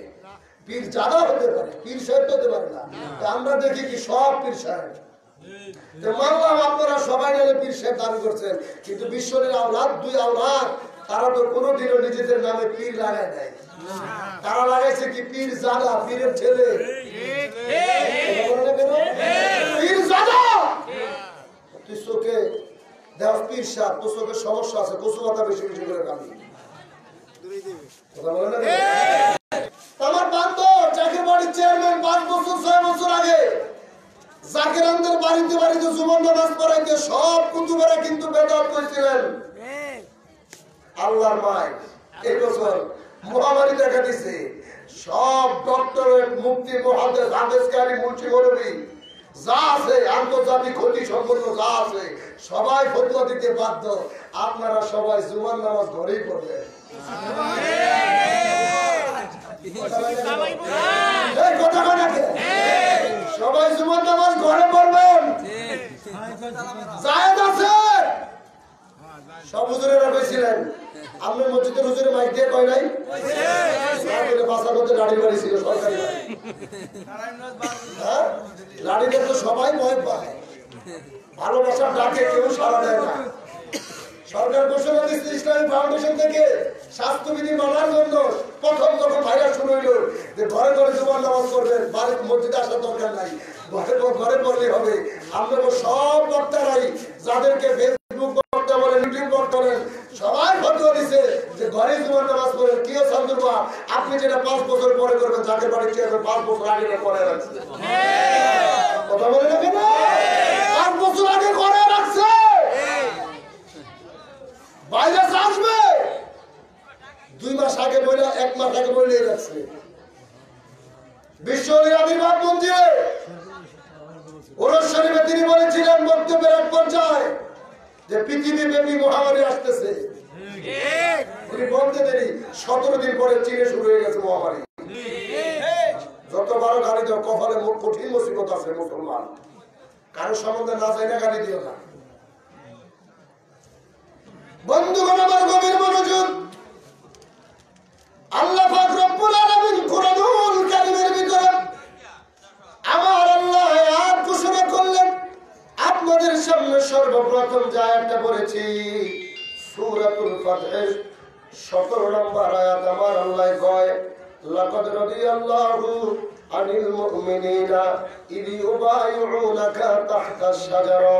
পীর জাদা হতে পারে, পীর সাহেব হতে পারে না। আমরা দেখি কি সব পীর সাহেব। মানলাম আপনারা সবাই মিলে পীর সাহেব দাবি করছেন, কিন্তু বিশ্বরের আওলাদ, 2 আওলাদ, তারা তো কোনোদিনও নিজেদের নামে পীর লাগায় নাই। তারা লাগাইছে কি পীর জাদা, পীরের ছেলে। পীর জাদা। তুই চোখে দেখ পীর সাহেব, তোর চোখে সমস্যা আছে, কচু পাতা বেশি বেশি করে খাবি। কথা বলে না? আমার বান্ধব জাকির বাড়ির চেয়ারম্যান 5 বছর 6 বছর আগে জাকির আহমেদের বাড়িতে জুমার নামাজ পড়াইতে সব কুতুবেরা কিন্তু বেদাত করেছিলেন। আল্লাহর মায় এই বছর মহামারী দেখা দিছে, সব ডক্টরেট, মুফতি, মুহাদ্দিস, হাদিসকারী, মুফতি, মৌলভী যা আছে, আন্তর্জাতিক ক্ষতি সম্পন্ন যা আছে, সবাই ফতোয়া দিতে বাধ্য। আপনারা সবাই জুমার নামাজ ঘরেই পড়বেন। সবাই জুমার নামাজ ঘরে পড়বেন। জায়েজ আছে। সব হুজুরেরা কইছিলেন, আপনি মসজিদের হুজুরে মাইক দিয়ে কয় নাই? বাসার মধ্যে লাড়ি বাড়ি ছিল, সরকারি লাড়িতে তো সবাই ভয় পায়, ভালোবাসার ডাকে কেউ সাড়া দেয় না। সরকার ঘোষণা দিচ্ছে ইসলামিক ফাউন্ডেশন থেকে স্বাস্থ্যবিধি মানার জন্য প্রথম যখন ভাইরাস শুরু হইল যে ঘরে ঘরে জুমার নামাজ করবেন, বাড়ির মসজিদে আসার দরকার নাই, ঘরে পড়লেই হবে। আমরা সব বক্তারাই যাদেরকে ফেসবুক বক্তা বলেন, ইউটিউব বক্তা বলেন, সবাই ফতোয়া দিছে যে ঘরে জুমার নামাজ পড়েন। কি সান্দুরবা, আপনি যেটা 5 বছর পরে করবেন, যাকে বাড়ি চেয়ারম্যান 5 বছর আগে করে রাখছে। কথা বলে না কেন? 5 বছর আগে করে রাখছে। ভাইরাস আসবে 2 মাস আগে বলে, 1 মাস আগে বলে রাখছে। বিশ্ব আবির্ভাব মন্দিরে ওরস শরীফে তিনি বলেছিলেন বক্তব্যের এক পর্যায়ে যে পৃথিবীব্যাপী মহামারী আসতেছে। তিনি বলতে দেরি 17 দিন পরে চীনে শুরু হয়ে গেছে মহামারী। যত বারো গালি দাও, কপালে কঠিন মুসিবত আছে মুসলমান, কারো সম্বন্ধে না চাই না গালি দিও না। বন্ধুগণ আমার গভীর মনোযোগ, আল্লাহ পাক রব্বুল আলামিন কুরআনুল কারীমের ভিতরে আমার আল্লাহ আয়াত ঘোষণা করলেন। আপনাদের সামনে সর্বপ্রথম যে আয়াতটা পড়েছি সূরাতুল ফাতহের 17 নম্বর আয়াত, আমার আল্লাহ কয় লাকাদ রাদিয়াল্লাহু আনিল মুমিনিনা ইয ইউবাইউনাকা তাহতাশ শাজারা।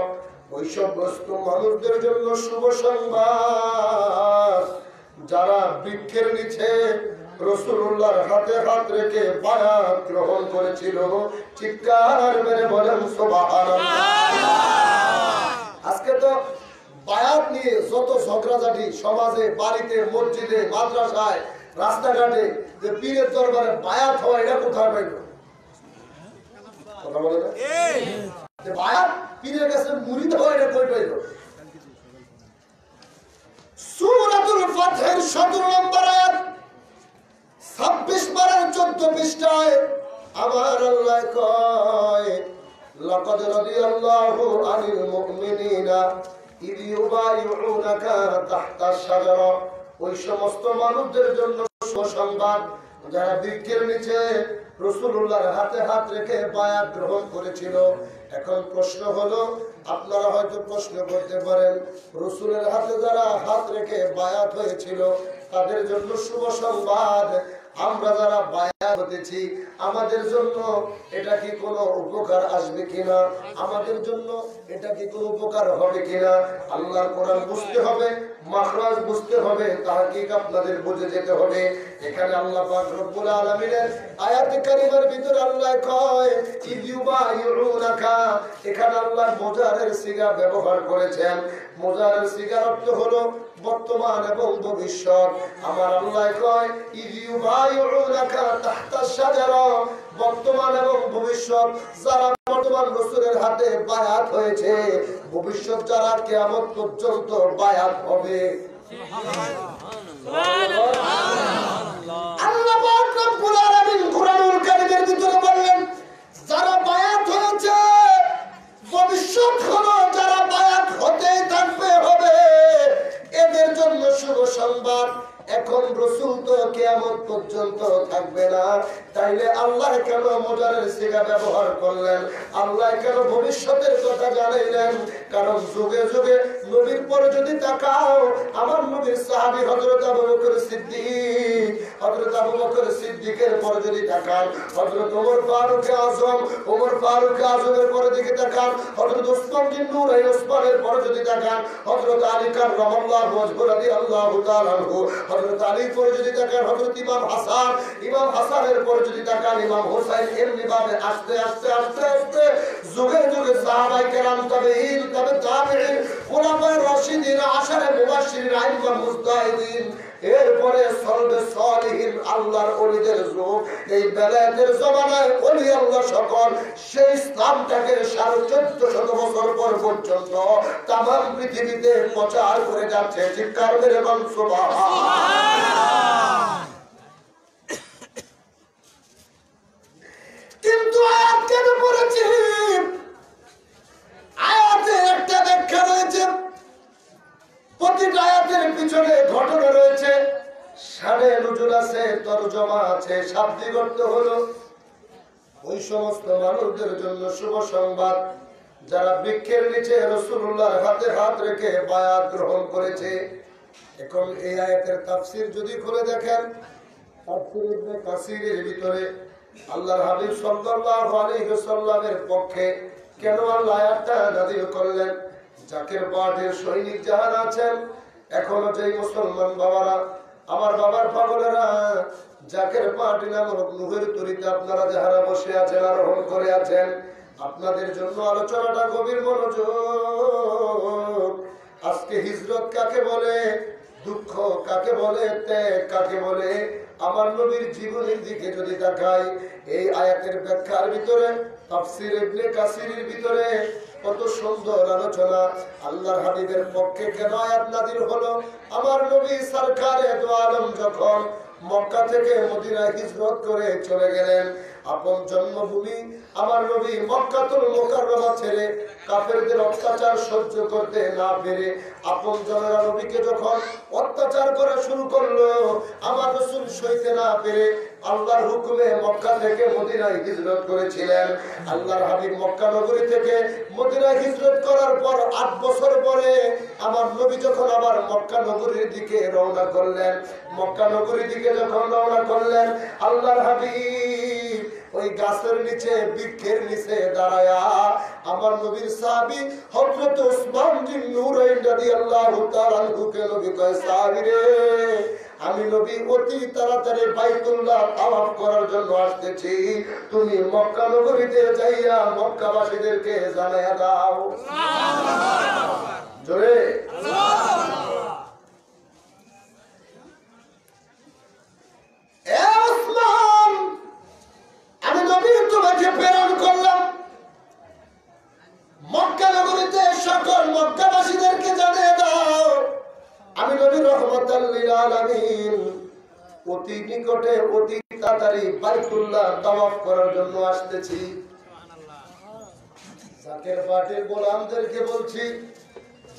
ওই সব বস্তু মানুষদের জন্য শুভ সংবাদ যারা বৃক্ষের নিচে রাসূলুল্লাহর হাতে হাত রেখে বায়াত গ্রহণ করেছিল। চিৎকার মেরে বলেন সুবহানাল্লাহ। আজকে তো বায়াত নিয়ে যত ঝগড়াঝাটি সমাজে, বাড়িতে, মসজিদে, মাদ্রাসায়, রাস্তাঘাটে, যে পীরের দরবারে বায়াত হয়, এটা কোথায় পাইল? কথা বলে না? বায়াত পীরের কাছে মুরিদ হয়, এটা কই পাইল? সূরাতুল ফাতহের 17 নম্বর আয়াত 26 পারার 14 পৃষ্ঠায় আমার আল্লাহ কয় লাকাদ রাদিয়াল্লাহু আনিল মুমিনিনা ইয ইউবাইউনাকা তাহতাশ শাজারা। ওই সমস্ত মানুষদের জন্য সুসংবাদ যারা বৃক্ষের নিচে রাসূলুল্লাহর হাতে হাত রেখে বায়াত গ্রহণ করেছিল। এখন প্রশ্ন হলো, আপনারা হয়তো প্রশ্ন করতে পারেন, রাসূলের হাতে যারা হাত রেখে বায়াত হয়েছিল তাদের জন্য শুভ সংবাদ, আমরা যারা বায়াত হতেছি আমাদের জন্য এটা কি কোনো উপকার আসবে কিনা, আমাদের জন্য এটা কি কোনো উপকার হবে কিনা? আল্লাহর কোরআন বুঝতে হবে, মাখরাজ বুঝতে হবে, তাহকিক আপনাদের বুঝে যেতে হবে। এখানে আল্লাহ পাক রব্বুল আলামিনের আয়াতে কারিমার ভিতরে আল্লাহ কয় ইউবাইউনাকা, এখানে আল্লাহ মুজারের সিগা ব্যবহার করেছেন। মুজারের সিগার অর্থ হলো বর্তমান এবং ভবিষ্যৎ। আমার আল্লাহ কয় ইউবাইউনাকা তাহতাশ শাজারা, বর্তমান এবং ভবিষ্যৎ যারা বর্তমান রাসূলের হাতে বায়াত হয়েছে, ভবিষ্যৎ যারা কিয়ামত পর্যন্ত বায়াত হবে। আল্লাহ পাক রব্বুল আলামিন কুরআনুল কারীমের ভিতরে বললেন যারা বায়াত হয়েছে এখন রাসূল তো কিয়ামত পর্যন্ত থাকবে না, তাইলে আল্লাহ কেন মোজারের সিগা ব্যবহার করলেন? আল্লাহ কেন ভবিষ্যতের কথা জানাইলেন? কারণ যুগে যুগে নবীর পরে যদি তাকাও, আমার নবীর সাহাবী হযরত আবু বকর সিদ্দিক, হযরত আবু বকর সিদ্দিকের পরে যদি তাকান, হযরত ওমর ফারুক আযম, ওমর ফারুক আযমের পরে দিকে তাকান, হযরত ওসমান বিন নুরাইন ওসমানের পরে যদি তাকান, হযরত আলী কাররামাল্লাহু ওয়াজহু রাদিয়াল্লাহু তাআলা আনহু, হযরত আলীর পরে যদি তাকান, হযরত ইমাম হাসান, ইমাম হাসানের পরে যদি তাকান, ইমাম হোসেন, এমনি ভাবে আস্তে আস্তে আস্তে আস্তে যুগে যুগে সাহাবায়ে কেরাম, তাবেঈন, তাবেঈন, খুলাফায়ে রাশিদিন, আশারে মুবাশশিরিন, আইম্মা মুজতাহিদিন, এরপরে সলবে সালিহিন, আল্লাহর ওলিদের যুগ, এই বেলায়েতের জমানায় ওলি আল্লাহ সকল সেই ইসলামটাকে 1450 বছর পর পর্যন্ত তাম পৃথিবীতে প্রচার করে যাচ্ছে। চিৎকার করে বলুন সুবহানাল্লাহ। কিন্তু আয়াত কেন পড়েছি? আয়াতে একটা ব্যাখ্যা রয়েছে, প্রতিটা আয়াতের পিছনে ঘটনা রয়েছে, শানে নুজুল আছে, তরজমা আছে। শাব্দিক অর্থ হলো ওই সমস্ত মানুষদের জন্য শুভ সংবাদ যারা বৃক্ষের নিচে রাসূলুল্লাহর হাতে হাত রেখে বায়াত গ্রহণ করেছে। এখন এই আয়াতের তাফসীর যদি খুলে দেখেন, তাফসীর ইবনে কাসিরের ভিতরে আল্লাহর হাবিব সাল্লাল্লাহু আলাইহি ওয়াসাল্লামের পক্ষে কেন আল্লাহ আয়াতটা নাযিল করলেন? জাকের পাটের সৈনিক যারা আছেন, এখনো যেই মুসলমান বাবারা, আমার বাবার পাগলেরা, জাকের পাটি নামক নূহের তরিতে আপনারা যারা বসে আছেন, আরোহণ করে আছেন, আপনাদের জন্য আলোচনাটা গভীর মনোযোগ। আজকে হিজরত কাকে বলে, দুঃখ কাকে বলে, ত্যাগ কাকে বলে, আমার নবীর জীবনের দিকে যদি তাকাই, এই আয়াতের ব্যাখ্যার ভিতরে তাফসীর ইবনে কাসিরের ভিতরে কত সুন্দর আলোচনা। আল্লাহর হাবিবের পক্ষে কেন আয়াত নাযিল হলো? আমার নবী সরকারে দু আলম যখন মক্কা থেকে মদিনায় হিজরত করে চলে গেলেন, আপন জন্মভূমি আমার নবী মক্কাতুল মুকাররমা ছেড়ে কাফেরদের অত্যাচার সহ্য করতে না পেরে আপন জনেরা নবীকে যখন অত্যাচার করা শুরু করলো, আমার রাসূল সইতে না পেরে আল্লাহর হুকুমে মক্কা থেকে মদিনায় হিজরত করেছিলেন। আল্লাহর হাবিব মক্কা নগরী থেকে মদিনায় হিজরত করার পর 8 বছর পরে আমার নবী যখন আবার মক্কা নগরীর দিকে রওনা করলেন, মক্কা নগরীর দিকে যখন রওনা করলেন, আল্লাহর হাবিব ওই গাছের নিচে, বৃক্ষের নিচে দাঁড়ায়া আমার নবীর সাহাবী হযরত ওসমান বিন নুরাইন রাদিয়াল্লাহু তাআলা আনহুকে নবী কয়, সাহাবী রে, আমি নবী অতি তাড়াতাড়ি বাইতুল্লাহ তাওয়াফ করার জন্য আসতেছি, তুমি মক্কা নগরীতে যাইয়া মক্কাবাসীদেরকে জানাইয়া দাও। জোরে আমি নবী তোমাকে প্রেরণ করলাম মক্কা নগরীতে সকল মক্কাবাসীদেরকে জানিয়ে দাও, আমি নবী রহমাতাল লিল আলামিন অতি নিকটে অতি তাড়াতাড়ি বাইতুল্লাহ তাওয়াফ করার জন্য আসতেছি। জাকের পাটের গোলামদেরকে বলছি,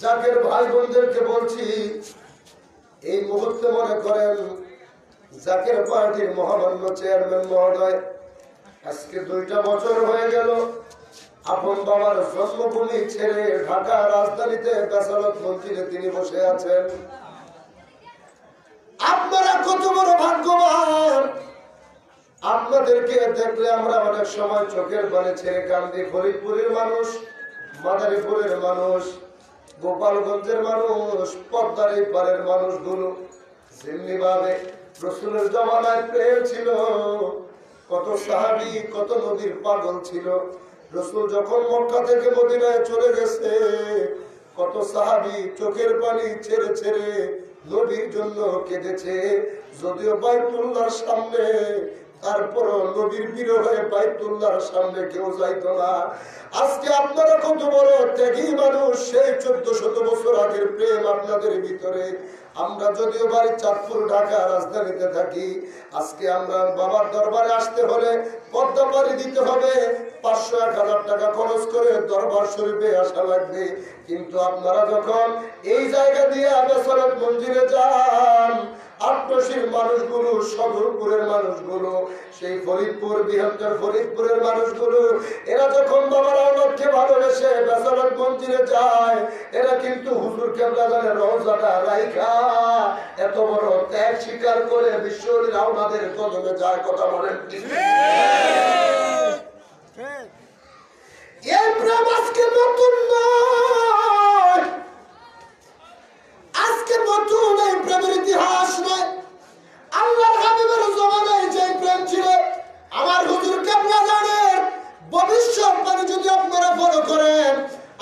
জাকের ভাই বোনদেরকে বলছি, এই মুহূর্তে মনে করেন জাকের পার্টির মহামান্য চেয়ারম্যান মহোদয় আজকে 2টা বছর হয়ে গেল আপন বাবার জন্মভূমি ছেড়ে ঢাকা রাজধানীতে বেসারত মন্দিরে তিনি বসে আছেন। আপনারা কত বড় ভাগ্যবান! আপনাদেরকে দেখলে আমরা অনেক সময় চোখের পানি ছেড়ে কান্দি। ফরিদপুরের মানুষ, মাদারীপুরের মানুষ, গোপালগঞ্জের মানুষ, পদ্মার এই পারের মানুষগুলো যেমনি ভাবে রাসূলের জামানায় প্রেম ছিল, কত সাহাবী, কত নবীর পাগল ছিল। রাসূল যখন মক্কা থেকে মদিনায় চলে গেছে, কত সাহাবী চোখের পানি ছেড়ে ছেড়ে নবীর জন্য কেঁদেছে। যদিও বাইতুল্লাহর সামনে, তারপরও নবীর বিরহ হয়ে বাইতুল্লাহর সামনে কেউ যাইতো না। আজকে আপনারা কত বড় ত্যাগী মানুষ, সেই 1400 বছর আগের প্রেম আপনাদের ভিতরে। আমরা যদিও বাড়ি চাঁদপুর ঢাকা রাজধানীতে থাকি, আজকে আমরা বাবার দরবারে আসতে হলে পদ্মা পাড়ি দিতে হবে, 500-1000 টাকা খরচ করে দরবার শরীফে আসা লাগবে। কিন্তু আপনারা যখন এই জায়গা দিয়ে বেসারত মঞ্জিলে যান, 800 সদরপুরের মানুষগুলো, সেই ফরিদপুর বৃহত্তর ফরিদপুরের মানুষগুলো, এরা যখন বাবার আওলাদকে ভালোবেসে বেসারত মন্দিরে যায়, এরা কিন্তু হুজুর কেবলাজানের রওজাটা রাইখা এত বড় ত্যাগ স্বীকার করে বিশ্বরীর আওলাদের কদমে যায়। কথা বলেন এই প্রেম আজকে নতুন নয়, আজকে নতুন এই প্রেমের ইতিহাস নয়। আল্লাহর হাবিবের জমানায় যে প্রেম ছিল, আমার হুজুর কেবলাজানের ভবিষ্যৎবাণী যদি আপনারা ফলো করেন,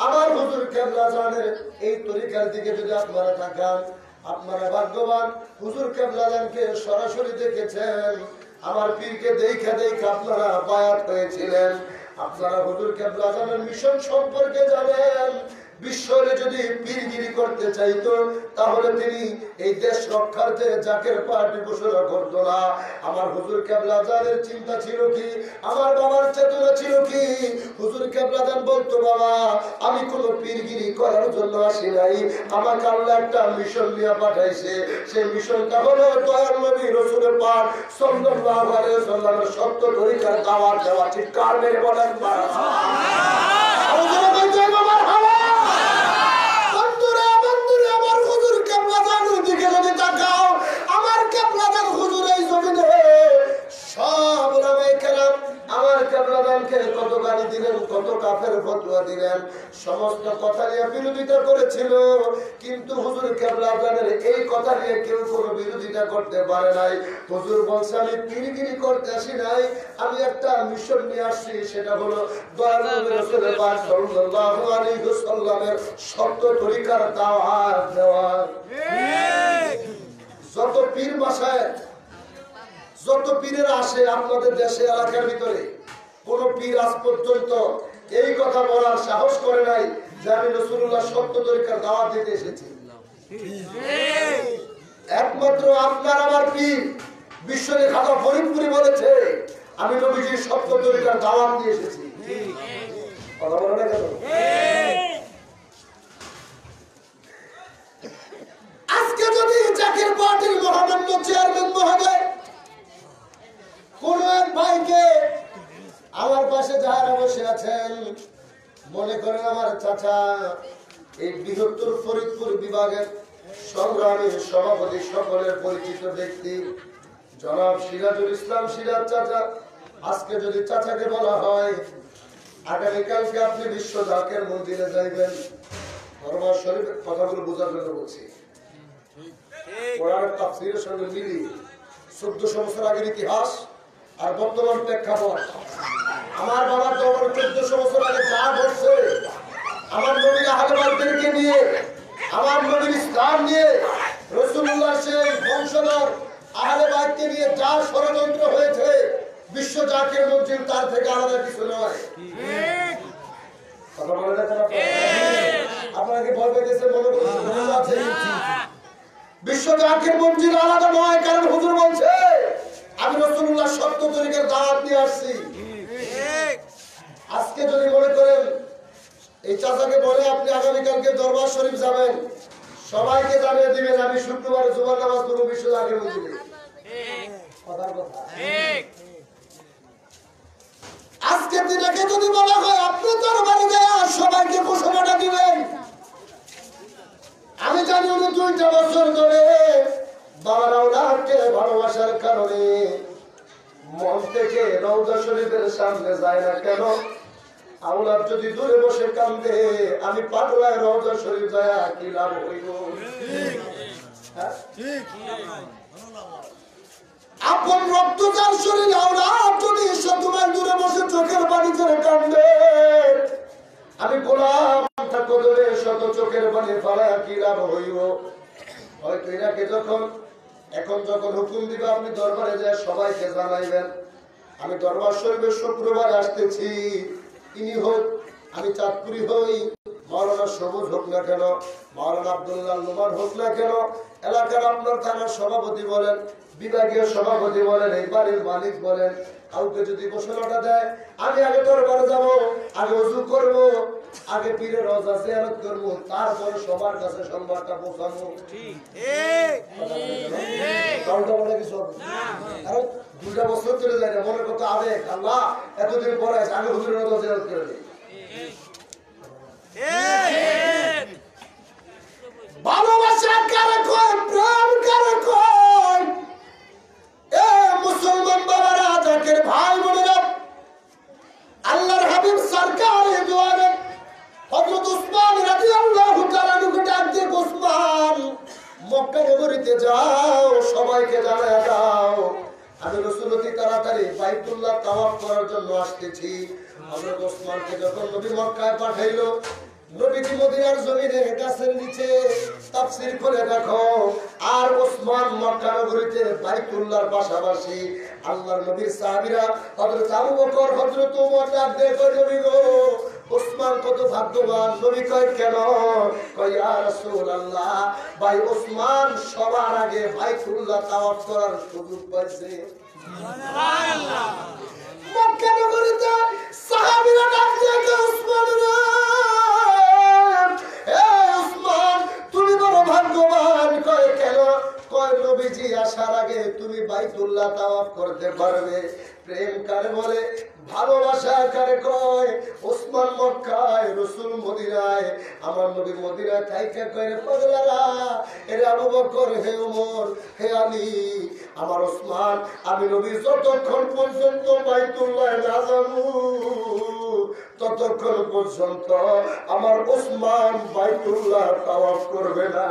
আমার হুজুর কেবলাজানের এই তরিকার দিকে যদি আপনারা তাকান, আপনারা ভাগ্যবান। হুজুর কেবলাজানকে সরাসরি দেখেছেন, আমার পীরকে দেখা দেখা আপনারা বায়াত হয়েছিলেন। আপনারা হুজুর কেবলাজানের মিশন সম্পর্কে জানেন। বিশ্বরে যদি পীরগিরি করতে চাইতো, তাহলে তিনি এই দেশ রক্ষার্থে জাকের পার্টি ঘোষণা করতো না। আমার হুজুর কেবলাজানের চিন্তা ছিল কি, আমার বাবার চেতনা ছিল কি, হুজুর কেবলাজান বলতো, বাবা আমি কোনো পীরগিরি করার জন্য আসি নাই, আমাকে আল্লাহ একটা মিশন নিয়ে পাঠাইছে। সেই মিশনটা হলো দয়াল নবী রাসূলের পাক সাল্লাল্লাহু আলাইহি ওয়াসাল্লামের সত্য তরিকার দাওয়াত দেওয়া। ঠিক কার মেরে বলেন কত গালি দিলেন, কত কাফের ফতোয়া দিলেন, সমস্ত কথা নিয়ে বিরোধিতা করেছিল, কিন্তু হুজুর কেবলাজানের এই কথা নিয়ে কেউ কোনো বিরোধিতা করতে পারে নাই। হুজুর বলছে আমি পীরগিরি করতে আসি নাই, আমি একটা মিশন নিয়ে আসছি, সেটা হলো দয়াল নবী রাসূলের পাক সাল্লাল্লাহু আলাইহি ওয়াসাল্লামের সত্য তরিকার দাওয়াত দেওয়া। যত পীর বাসায়, যত পীরের আসে আপনাদের দেশে এলাকার ভিতরে, কোন পীর আজ পর্যন্ত এই কথা বলার সাহস করে নাই যে আমি রাসূলুল্লাহ সত্য তরিকার দাওয়াত দিতে এসেছি। একমাত্র আপনার আমার পীর বিশ্বরে খাজা ফরিদপুরি বলেছে আমি নবীজির সত্য তরিকার দাওয়াত দিয়ে এসেছি। কথা বলে না কেন? আজকে যদি জাকের পার্টির মহামান্য চেয়ারম্যান মহোদয় কোন এক ভাইকে, আমার পাশে যারা বসে আছেন, মনে করেন আমার চাচা, এই বৃহত্তর ফরিদপুর বিভাগের সংগ্রামী সভাপতি, সকলের পরিচিত ব্যক্তি জনাব সিরাজুল ইসলাম সিরাজ চাচা, আজকে যদি চাচাকে বলা হয় আগামীকালকে আপনি বিশ্ব জাকের মন্দিরে যাইবেন, দরবার শরীফের কথাগুলো বোঝার জন্য বলছি, কোরআনের তাফসীরের সঙ্গে মিলিয়ে 1400 বছর আগের ইতিহাস আর বর্তমান প্রেক্ষাপট, আমার বাবার দরবারে 1400 বছর আগে যা ঘটছে, আমার নবীর আহলে বাইতদেরকে নিয়ে, আমার নবীর ইসলাম নিয়ে, রাসূলুল্লাহ সেই বংশধর আহলে বাইতকে নিয়ে যা ষড়যন্ত্র হয়েছে, বিশ্ব জাকের মঞ্জিল তার থেকে আলাদা কিছু নয়। কথা বলে না আপনারা কি ভয় পেয়েছে? মনে আছে বিশ্ব জাকের মঞ্জিল আলাদা নয়, কারণ হুজুর বলছে আমি রাসূলুল্লাহ সত্য তরিকার দাওয়াত নিয়ে আসছি। আজকে যদি মনে করেন এই চাচাকে বলে আপনি আগামীকালকে দরবার শরীফ যাবেন, সবাইকে জানিয়ে দিবেন আমি শুক্রবারে জুমার নামাজ পড়ব বিশ্ব জাকের মঞ্জিলে। কথার কথা। আজকে দিনাকে যদি বলা হয় আপনি দরবারে যায় সবাইকে ঘোষণাটা দিবেন, আমি জানি উনি 2টা বছর ধরে বাবার আওলাদকে ভালোবাসার কারণে মন থেকে রওজা শরীফের সামনে যায় না কেন? আওলাদ যদি দূরে বসে কান্দে, আমি পাগলায় রওজা শরীফ যায় কি লাভ হইল? আপন রক্ত যার শরীর, আওলাদ যদি 100 মাইল দূরে বসে চোখের পানি ছেড়ে কান্দে, আমি গোলাম কদরে 100 চোখের পানি ফালায় কি লাভ হইব? হয়তো এনাকে এখন যখন হুকুম দিবে আপনি দরবারে যায় সবাইকে জানাইবেন আমি দরবার শরীফে শুক্রবার আসতেছি, ইনি হোক, আমি চাঁদপুরি হই, মাওলানা সবুজ হোক না কেন, মাওলানা আব্দুল্লাহ নোমান হোক না কেন, এলাকার আপনার থানার সভাপতি বলেন, বিভাগীয় সভাপতি বলেন, এই বাড়ির মালিক বলেন, কাউকে যদি ঘোষণাটা দেয়, আমি আগে দরবারে যাব, আগে ওযু করব, আগে পীরের রওজা জিয়ারত করব, তারপরে সবার কাছে সংবাদটা পৌঁছাবো। ঠিক বলে কিছু হবে না। কারণ 2টা বছর চলে যায় না, মনে করতে আবেগ, আল্লাহ এতদিন পরে আগে হুজুরের রওজা জিয়ারত করে দিই। ভালোবাসা কারে কয়, প্রেম কারে কয়, এ মুসলমান বাবারা, জাকের ভাই বোনেরা, আল্লাহর হাবিব সরকার দোয়ারে হযরত উসমান রাদিয়াল্লাহু তাআলা নুকে ডাক দিয়ে, উসমান মক্কা নগরীতে যাও, সবাইকে জানায়া দাও আমি রাসূল অতি তাড়াতাড়ি বাইতুল্লাহ তাওয়াফ করার জন্য আসতেছি। হযরত উসমানকে যখন নবী মক্কায় পাঠাইলো, নবীজি মদিনার জমিনে গাছের নিচে তাফসীর করে দেখো, আর ওসমান মক্কা নগরীতে বাইতুল্লাহর পাশাপাশি আল্লাহর নবীর সাহাবীরা হযরত আবু বকর, হযরত ওমর ডাক দিয়ে কই, নবী গো ওসমান কত ভাগ্যবান। নবী কয় কেন? কয় ইয়া রাসূলুল্লাহ, ভাই ওসমান সবার আগে বাইতুল্লাহ তাওয়াফ করার সুযোগ পাইছে। সুবহানাল্লাহ। মক্কা নগরীতে সাহাবীরা ডাক দিয়ে কয়, ওসমান রে, তুমি বড় ভাগ্যবান। কয় কেন? কয় নবীজি আসার আগে তুমি বাইতুল্লাহ তাওয়াফ করতে পারবে। প্রেম কারে বলে, ভালোবাসা কারে কয়? ওসমান মক্কায়, রাসূল মদিনায়। আমার নবী মদিনায় থাইকা কয়, পাগলারা, এরে আবু বকর, হে ওমর, হে আলী, আমার ওসমান, আমি নবী যতক্ষণ পর্যন্ত বাইতুল্লাহ না যাবো ততক্ষণ পর্যন্ত আমার ওসমান বাইতুল্লাহ তাওয়াফ করবে না।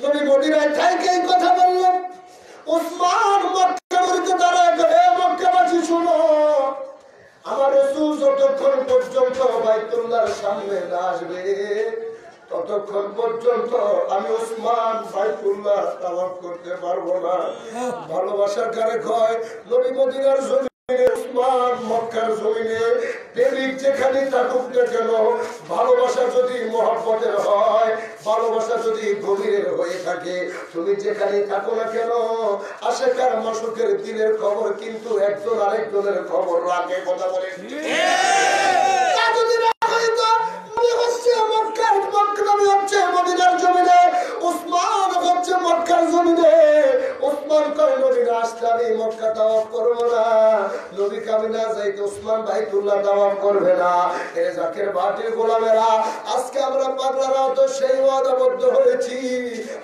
নবী মদিনায় থাইকা এই কথা বললেন। ওসমান মক্কা নগরীতে দাঁড়ায় কয়, হে মক্কাবাসী শুনো, আমার রাসূল যতক্ষণ পর্যন্ত বাইতুল্লাহর সামনে না আসবে ততক্ষণ পর্যন্ত আমি ওসমান বাইতুল্লাহ তাওয়াফ করতে পারবো না। ভালোবাসার কারে কয়? নবী মদিনার জমিনে, ওসমান মক্কার জমিনে। প্রেমিক যেখানে থাকুক না কেন, ভালোবাসা যদি মহব্বতের হয়, ভালোবাসা যদি গভীরের হয়ে থাকে, তুমি যেখানে থাকো না কেন, আশেকার মাসুকের দিনের খবর কিন্তু একজন আরেকজনের খবর রাখে। কথা বলেন মদিনার জমিনে, ওসমান হচ্ছে মক্কার জমিনে। ওসমান কয়, নবী আসলে আমি মক্কা তাওয়াফ করবো না। নবী কামি না যাইতে ওসমান বাইতুল্লাহ তাওয়াফ করবে না। এ জাকের বাটির গোলামেরা, আজকে আমরা পাগলারাও তো সেই ওয়াদাবদ্ধ হয়েছি।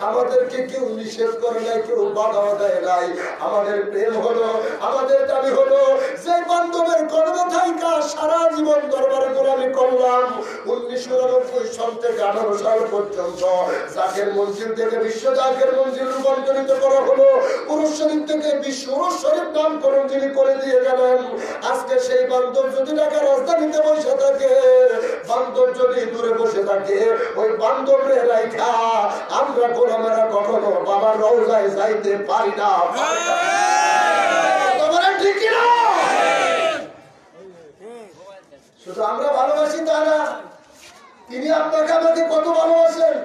আমাদেরকে কেউ নিষেধ করে নাই, কেউ বাধাও দেয় নাই। আমাদের প্রেম হলো, আমাদের দাবি হলো, যে বান্ধবের গর্বে থাইকা সারা জীবন দরবারে গোলামি করলাম, 1999 সাল থেকে 18 সাল পর্যন্ত জাকের মঞ্জিল থেকে বিশ্ব জাকের মঞ্জিল রূপান্তরিত করা হলো। উরুস শরীফ থেকে বিশ্ব উরুস শরীফ নামকরণ যিনি করে দিয়ে গেলেন। আজকে সেই বান্ধব যদি ঢাকা রাজধানীতে বসে থাকে, বান্ধব যদি দূরে বসে থাকে, ওই বান্ধবের রাইখা আমরা গোলামেরা কখনো বাবার রওজায় যাইতে পারি না। ঠিক না? শুধু আমরা ভালোবাসি তা না, তিনি আপনাকে আমাকে কত ভালোবাসেন।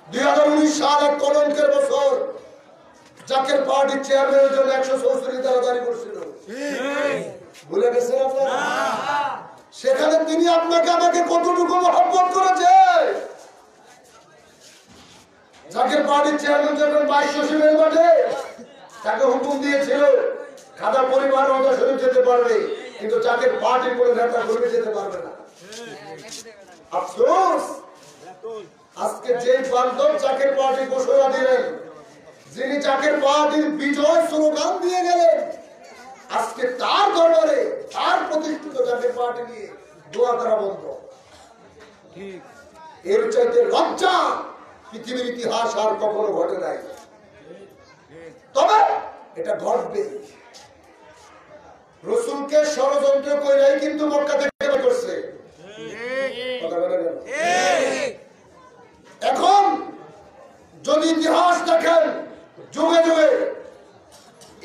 2019 সাল এক কলঙ্কের বছর। জাকের পার্টির চেয়ারম্যানের জন্য 164 ধারা জারি করছিল, ভুলে গেছেন আপনারা? সেখানে তিনি আপনাকে আমাকে কতটুকু মহব্বত করেছে। জাকের পার্টির চেয়ারম্যান যখন 2200 শিবের মাঠে তাকে হুকুম দিয়েছিল, খাদা পরিবার রওজা শরীফ যেতে পারবে, কিন্তু জাকের পার্টির কোনো নেতা কর্মী যেতে পারবে না। আফসোস, আজকে যে বান্ধব জাকের পার্টি ঘোষণা দিলেন, যিনি জাকের পার্টির বিজয় স্লোগান দিয়ে গেলেন, আজকে তার দরবারে তার প্রতিষ্ঠিত জাকের পার্টি নিয়ে দোয়া করা বন্ধ। এর চাইতে লজ্জা পৃথিবীর ইতিহাস আর কখনো ঘটে নাই। তবে এটা ঘটবে। রসুলকে ষড়যন্ত্র কইরাই কিন্তু মক্কা থেকে বের করছে। এখন যদি ইতিহাস দেখেন, যুগে যুগে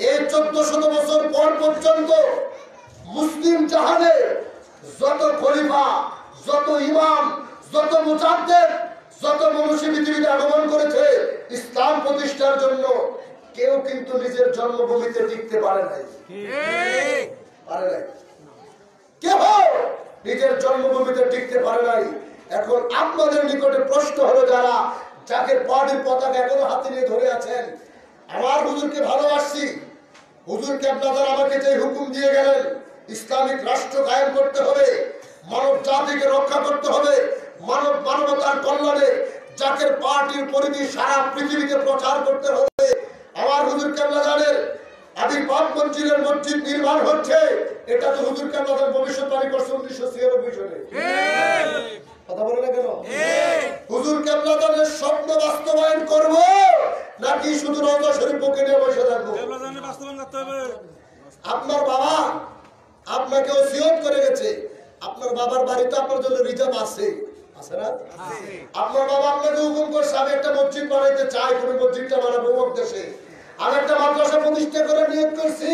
এই 1400 বছর পর পর্যন্ত মুসলিম জাহানে যত খলিফা, যত ইমাম, যত মুজাদ্দিদ, যত মনীষী পৃথিবীতে আগমন করেছে ইসলাম প্রতিষ্ঠার জন্য, কেউ কিন্তু নিজের জন্মভূমিতে টিকতে পারে নাই। পারে নাই, কেহ নিজের জন্মভূমিতে টিকতে পারে নাই। এখন আপনাদের নিকটে প্রশ্ন হলো, যারা জাকের পার্টির পতাকা এখনো হাতে নিয়ে ধরে আছেন, আমার হুজুরকে ভালোবাসছি, হুজুর কেবলাদার আমাকে যে হুকুম দিয়ে গেলেন, ইসলামিক রাষ্ট্র কায়েম করতে হবে, মানব জাতিকে রক্ষা করতে হবে, মানবতার কল্যাণে জাকের পার্টির পরিধি সারা পৃথিবীতে প্রচার করতে হবে। আমার হুজুর কেবলাদারের আবির্ভাব মঞ্জিলের মসজিদ নির্মাণ হচ্ছে, এটা তো হুজুর কেবলাদার ভবিষ্যৎবাণী করছে 1996 সালে। কথা বলে না কেন? হুজুর কেবলাদারের স্বপ্ন বাস্তবায়ন করব নাকি শুধু রওজা শরীফ বুকে নিয়ে বসে থাকবো? আপনার বাবা আপনাকে ওসিয়ত করে গেছে, আপনার বাবার বাড়িতে আপনার জন্য রিজার্ভ আছে, আছে না? আপনার বাবা আপনাকে হুকুম করছে, আমি একটা মসজিদ বানাইতে চাই, তুমি মসজিদটা বানাবো অমুক দেশে। আমি একটা মাদ্রাসা প্রতিষ্ঠা করে নিয়োগ করছি,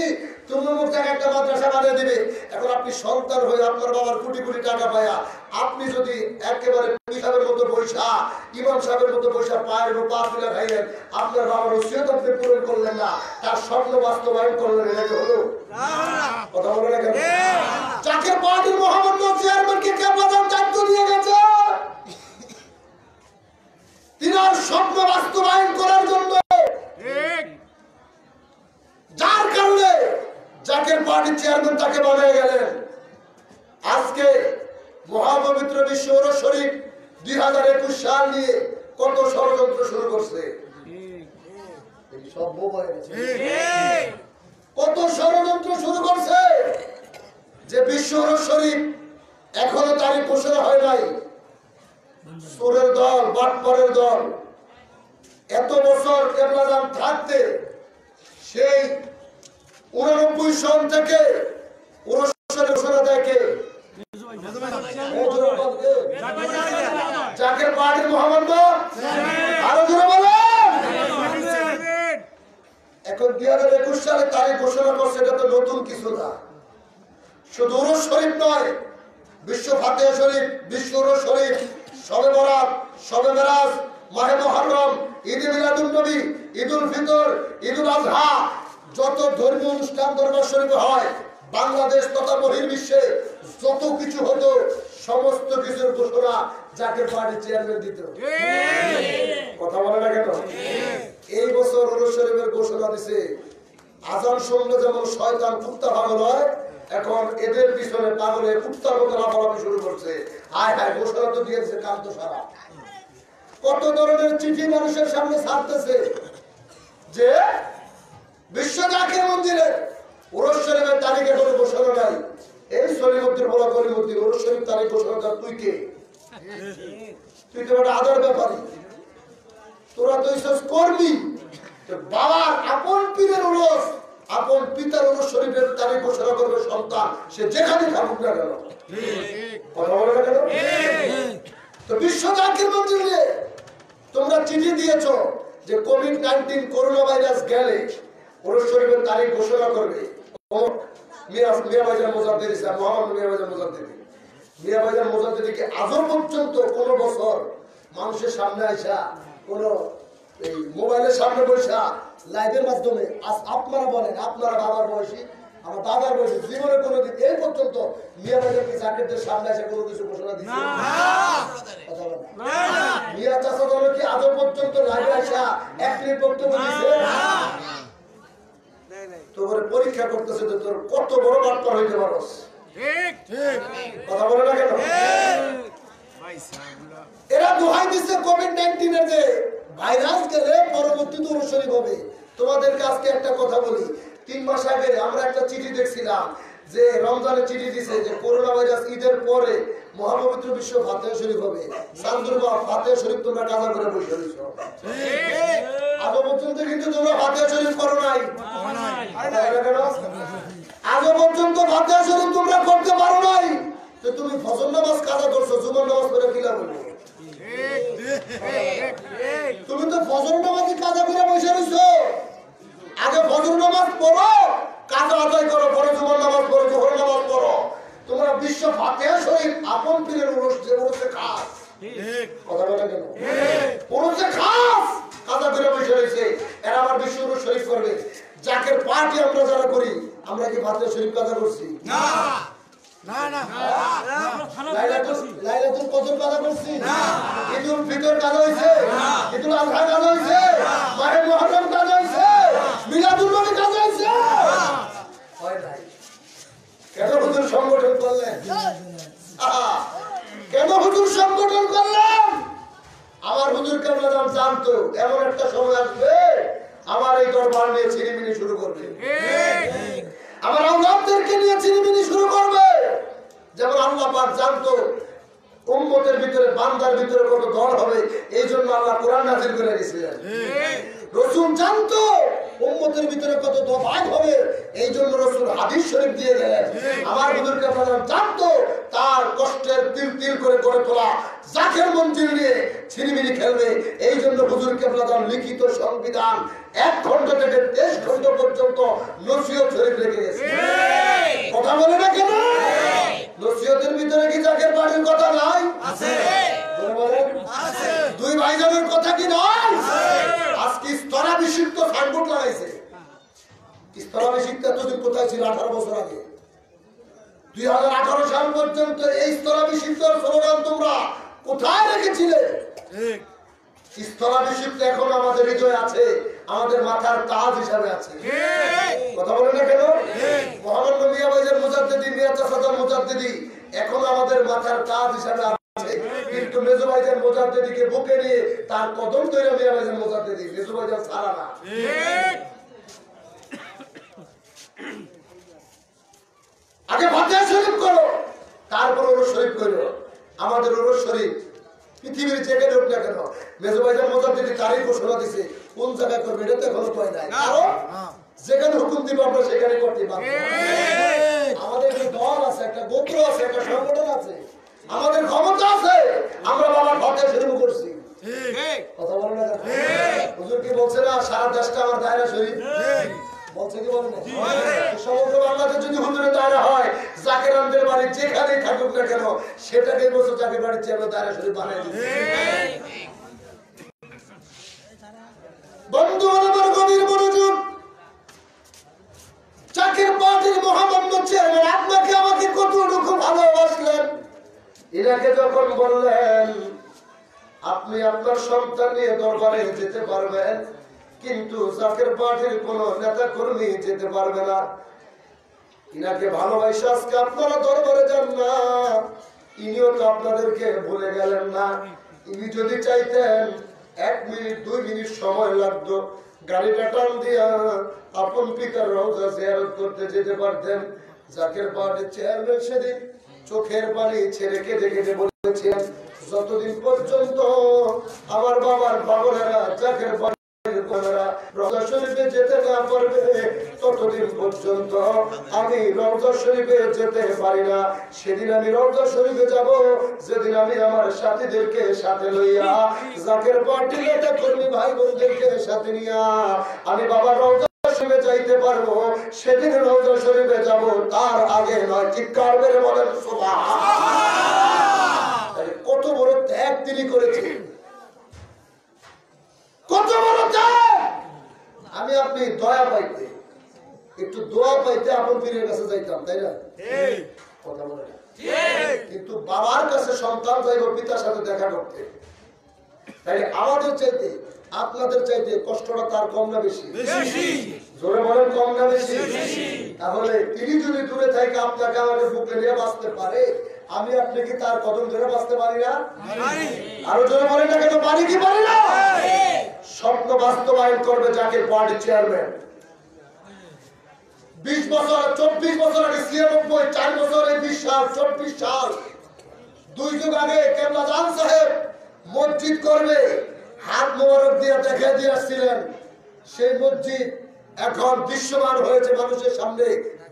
তুমি অমুক জায়গায় একটা মাদ্রাসা বানিয়ে দিবে। এখন আপনি সন্তান হয়ে আপনার বাবার কোটি কোটি টাকা পায়া আপনি যদি একেবারে সাহেবের মতো পয়সা, ইমাম সাহেবের মতো পয়সা পায়ের পা তুলে খাইলেন, আপনার বাবার ওসিয়ত আপনি পূরণ করলেন না, তার স্বপ্ন বাস্তবায়ন করলেন, এটা কি হলো? কথা বলে না কেন? জাকের পার্টির মহামান্য চেয়ারম্যানকে কেবলাদার দায়িত্ব দিয়ে গেছে তিনার স্বপ্ন বাস্তবায়ন করার জন্য, যার কারণে জাকের পার্টির চেয়ারম্যান তাকে বানিয়ে গেলেন। আজকে মহাপবিত্র বিশ্ব শরীফ 2021 সাল নিয়ে কত ষড়যন্ত্র শুরু করছে, কত ষড়যন্ত্র শুরু করছে যে বিশ্ব শরীফ এখনো তারিখ ঘোষণা হয় নাই। সুরের দল, বাটপারের দল এত বছর কেবলাদান থাকতে সেই 89 সন থেকে ঘোষণা দেয় কে? জাকের পার্টির মহামান্য, আরো জোরে বলেন। এখন 2021 সালে তারিখ ঘোষণা করছে, এটা তো নতুন কিছু না। শুধু উরুস শরীফ নয়, বিশ্ব ফাতিহা শরীফ, বিশ্ব উরুস শরীফ, শবে বরাত, শবে মেরাজ, মাহে মুহররম, ঈদে মিলাদুন নবী, ঈদুল ফিতর, ঈদুল আজহা, যত ধর্মীয় অনুষ্ঠান দরবার শরীফে হয়, বাংলাদেশ তথা বহির্বিশ্বে যত কিছু হতো, সমস্ত কিছুর ঘোষণা জাকের পার্টির চেয়ারম্যান দিত। কথা বলে না কেন? এই বছর উরুস শরীফের ঘোষণা দিছে। আজান শুনলে যেমন শয়তান কুত্তা পাগল হয়, এখন এদের পিছনে পাগলে কুত্তার মতো লাফালাফি শুরু করছে। হায় হায়, ঘোষণা তো দিয়েছে কাল তো সারা। কত ধরনের চিঠি মানুষের সামনে ছাড়তেছে যে বিশ্ব জাকের মন্দিরে উরুস শরীফের তারিখ এখনো ঘোষণা নাই। এই সলিমুদ্দিন বলা কলিমুদ্দিন, উরুস শরীফ তারিখ ঘোষণা কর, তুই কে? তুই তো একটা আদার ব্যাপারী, তোরা তো এইসব করবি। বাবার আপন পীরের উরুস, আপন পিতার উরুস শরীফের তারিখ ঘোষণা করবে সন্তান, সে যেখানে থাকুক না কেন। কথা বলে না কেন? তো বিশ্ব জাকের মন্দিরে তোমরা চিঠি দিয়েছ যে কোভিড-19 করোনা ভাইরাস গেলে উরুস শরীফের তারিখ ঘোষণা করবে। মিয়াবাজার মোজাদ্দেদ ইসলাম, মোহাম্মদ মিয়াবাজার মোজাদ্দেদ, মিয়াবাজার মোজাদ্দেদকে আজও পর্যন্ত কোন বছর মানুষের সামনে আসা, কোন এই মোবাইলের সামনে বসা লাইভের মাধ্যমে, আপনারা বলেন, আপনারা বাবার বয়সী, আমার দাদার বয়সী, জীবনে কোনোদিন এই পর্যন্ত মিয়াবাজার কি জাকেরদের সামনে এসে কোনো কিছু ঘোষণা দিচ্ছে? মিয়া চাষা দল কি আজও পর্যন্ত লাইভে আসা এক মিনিট বক্তব্য দিচ্ছে? তোর পরীক্ষা করতেছে যে তোর কত বড় বাটপার হইতে পারস। কথা বলে না কেন? এরা দোহাই দিচ্ছে কোভিড-19 এর যে ভাইরাস গেলে পরবর্তীতে উরুস শরীফ হবে। তোমাদের কাছে একটা কথা বলি, 3 মাস আগে আমরা একটা চিঠি দেখছিলাম যে রমজানের চিঠি দিছে যে করোনা ভাইরাস ঈদের পরে মহাপবিত্র বিশ্ব ফাতিহা শরীফ হবে। সান্দুরবা ফাতিহা শরীফ তোমরা কাজা করে বসে রইছ। আজও পর্যন্ত কিন্তু তোমরা ফাতিহা শরীফ করো নাই। আজও পর্যন্ত ফাতিহা শরীফ তোমরা করতে পারো নাই। তো তুমি ফজর নামাজ কাজা করছো, জুমার নামাজ করে কি লাভ হলো? তুমি তো ফজর নামাজই কাজা করে বসে রইছো। আগে ফজর নামাজ পড়ো, কাজা আদায় করো, পরে জুমার নামাজ পড়ো, জোহর নামাজ পড়ো। তোমরা বিশ্ব ফাতিহা শরীফ আপন পীরের উরুস, যে উরুসে খাস, কথা বলে কেন? উরুসে খাস কাজা করে বসে রয়েছে, এরা আবার বিশ্ব উরুস শরীফ করবে। জাকের পার্টি আমরা যারা করি, আমরা কি ফাতিহা শরীফ কাজা করছি? না না না লাইলাতুল কদর কাজা করছি? ঈদুল ফিতর কাজা হইছে? ঈদুল আযহা কাজা হইছে? মাহে মুহররম কাজা হইছে? মিলাদুল নবী কাজা হইছে? হয় নাই। কেন হুজুর সংগঠন করলেন? কেন হুজুর সংগঠন করলেন? আমার হুজুর কেবলা জানতো এমন একটা সময় আসবে আমার এই দরবার নিয়ে ছিনিমিনি শুরু করবে, আমার আওলাদদেরকে নিয়ে ছিনিমিনি শুরু করবে। যেমন আল্লাহ পাক জানতো উম্মতের ভিতরে বান্দার ভিতরে কত দল হবে, এই জন্য আল্লাহ কোরআন নাযিল করে দিয়েছিলেন। রাসূল জানতো উম্মতের ভিতরে কত ভাগ হবে, এই জন্য রাসূল হাদিস শরীফ দিয়ে গেলেন। আমার হুজুর কেবলা জানতো তার কষ্টের তিল তিল করে গড়ে তোলা জাকের মঞ্জিল নিয়ে ছিনিমিনি খেলবে, এই জন্য হুজুর কেবলা লিখিত সংবিধান 1 ঘন্টা থেকে 23 ঘন্টা পর্যন্ত নসিহত শরীফ রেখে গেছে। কথা বলে না কেন? নসিহতের ভিতরে কি জাকের বাড়ির কথা নাই? আছে। বলেন আছে। দুই ভাইজানের কথা কি নাই? আজকে স্তরাভিষিক্ত সাইনবোর্ড লাগাইছে। স্তরাভিষিক্ত এতদিন কোথায় ছিল? 18 বছর আগে 2018 সাল পর্যন্ত এই স্তরাভিষিক্ত স্লোগান তোমরা কোথায় রেখেছিলে? স্থলাভিষিক্ত এখন আমাদের হৃদয়ে আছে, আমাদের মাথার তাজ হিসাবে আছে। কথা বলে না কেন? মহামান্য মিয়া ভাইজান মুজাদ্দিদি, মিয়া চাচাদার মুজাদ্দিদি এখন আমাদের মাথার তাজ হিসাবে আছে, কিন্তু মেজো ভাইজান মুজাদ্দিদিকে বুকে নিয়ে তার কদম ধরে মিয়া ভাইজান মুজাদ্দিদি, মেজো ভাইজান ছাড়া না। আগে ফাতিহা শরীফ করো, তারপর ওরস শরীফ করো। আমাদের ওরস শরীফ পৃথিবীর যেখানে হোক না কেন মেজো ভাইজান মুজাদ্দিদি তারিখ ঘোষণা দিছে, কোন জায়গায় করবে এটা তো এখনো কয় নাই। কারণ যেখানে হুকুম দিব আমরা সেখানে করতে পারবো। আমাদের একটা দল আছে, একটা গোত্র আছে, একটা সংগঠন আছে, আমাদের ক্ষমতা আছে, আমরা বাবার ফাতিহা শরীফ করছি। কথা বলো না? হুজুর কি বলছে না সারা দেশটা আমার দায়রা শরীফ? বলছে কি বলে না? সমগ্র বাংলাদেশ যদি হুজুরের দায়রা হয়, জাকের আনদের বাড়ি যেখানেই থাকুক না কেন সেটাকে বছর জাকের বাড়ির চেয়ে দায়রা শরীফ বানাই দিচ্ছে। বন্ধু আমার গভীর মনোযোগ, জাকের পার্টির মহামান্য চেয়ারম্যান আপনাকে আমাকে কতটুকু ভালোবাসলেন। ইনাকে যখন বললেন আপনি আপনার সন্তান নিয়ে দরবারে যেতে পারবেন, কিন্তু জাকের পার্টির কোন নেতা কর্মী যেতে পারবে না, ইনাকে ভালোবাসা আজকে আপনারা দরবারে যান না। ইনিও তো আপনাদেরকে ভুলে গেলেন না। ইনি যদি চাইতেন 1 মিনিট 2 মিনিট সময় লাগতো, গাড়িটা টান দিয়া আপন পিতার রওজা জিয়ারত করতে যেতে পারতেন। জাকের পার্টির চেয়ারম্যান সেদিন চোখের পানি ছেড়ে কেঁদে কেঁদে বলেছেন, যতদিন পর্যন্ত আমার বাবার পাগলেরা জাকের রওজা শরীফে যেতে না পারবে ততদিন পর্যন্ত আমি রওজা শরীফে যেতে পারি না। সেদিন আমি রওজা শরীফে যাব যেদিন আমি আমার সাথীদেরকে সাথে লইয়া জাকের পার্টি নেতা কর্মী ভাই বোনদেরকে সাথে নিয়া আমি বাবার রওজা শরীফে যাইতে পারবো, সেদিন রওজা শরীফে যাব, তার আগে নয়। চিৎকার মেরে বলেন সুবহানাল্লাহ। কত বড় ত্যাগ তিনি করেছেন, কত বড় ত্যাগ। আমি আপনি দয়া পাইতে, একটু দোয়া পাইতে আপন পীরের কাছে যাইতাম, তাই না? কথা বলে না। কিন্তু বাবার কাছে সন্তান যাইব পিতার সাথে দেখা করতে, তাই আমাদের চাইতে আপনাদের চাইতে কষ্টটা তার কম না বেশি? জোরে বলেন কম না বেশি? তাহলে তিনি যদি দূরে থেকে আপনাকে আমাকে বুকে নিয়ে বাঁচতে পারে, আমি আপনি কি তার কদম ধরে বাঁচতে পারি না? আরো জোরে বলেন না কেন, পারি কি পারি না? স্বপ্ন বাস্তবায়ন করবে জাকের পার্টির চেয়ারম্যান। 20 বছর 24 বছর আগে 96, 4 বছর 20 সাল 24 সাল 2 যুগ আগে কেবলা জান সাহেব মসজিদ করবে, হাত মোবারক দিয়ে দেখা দিয়ে আসছিলেন। সেই মসজিদ এখন দৃশ্যমান হয়েছে মানুষের সামনে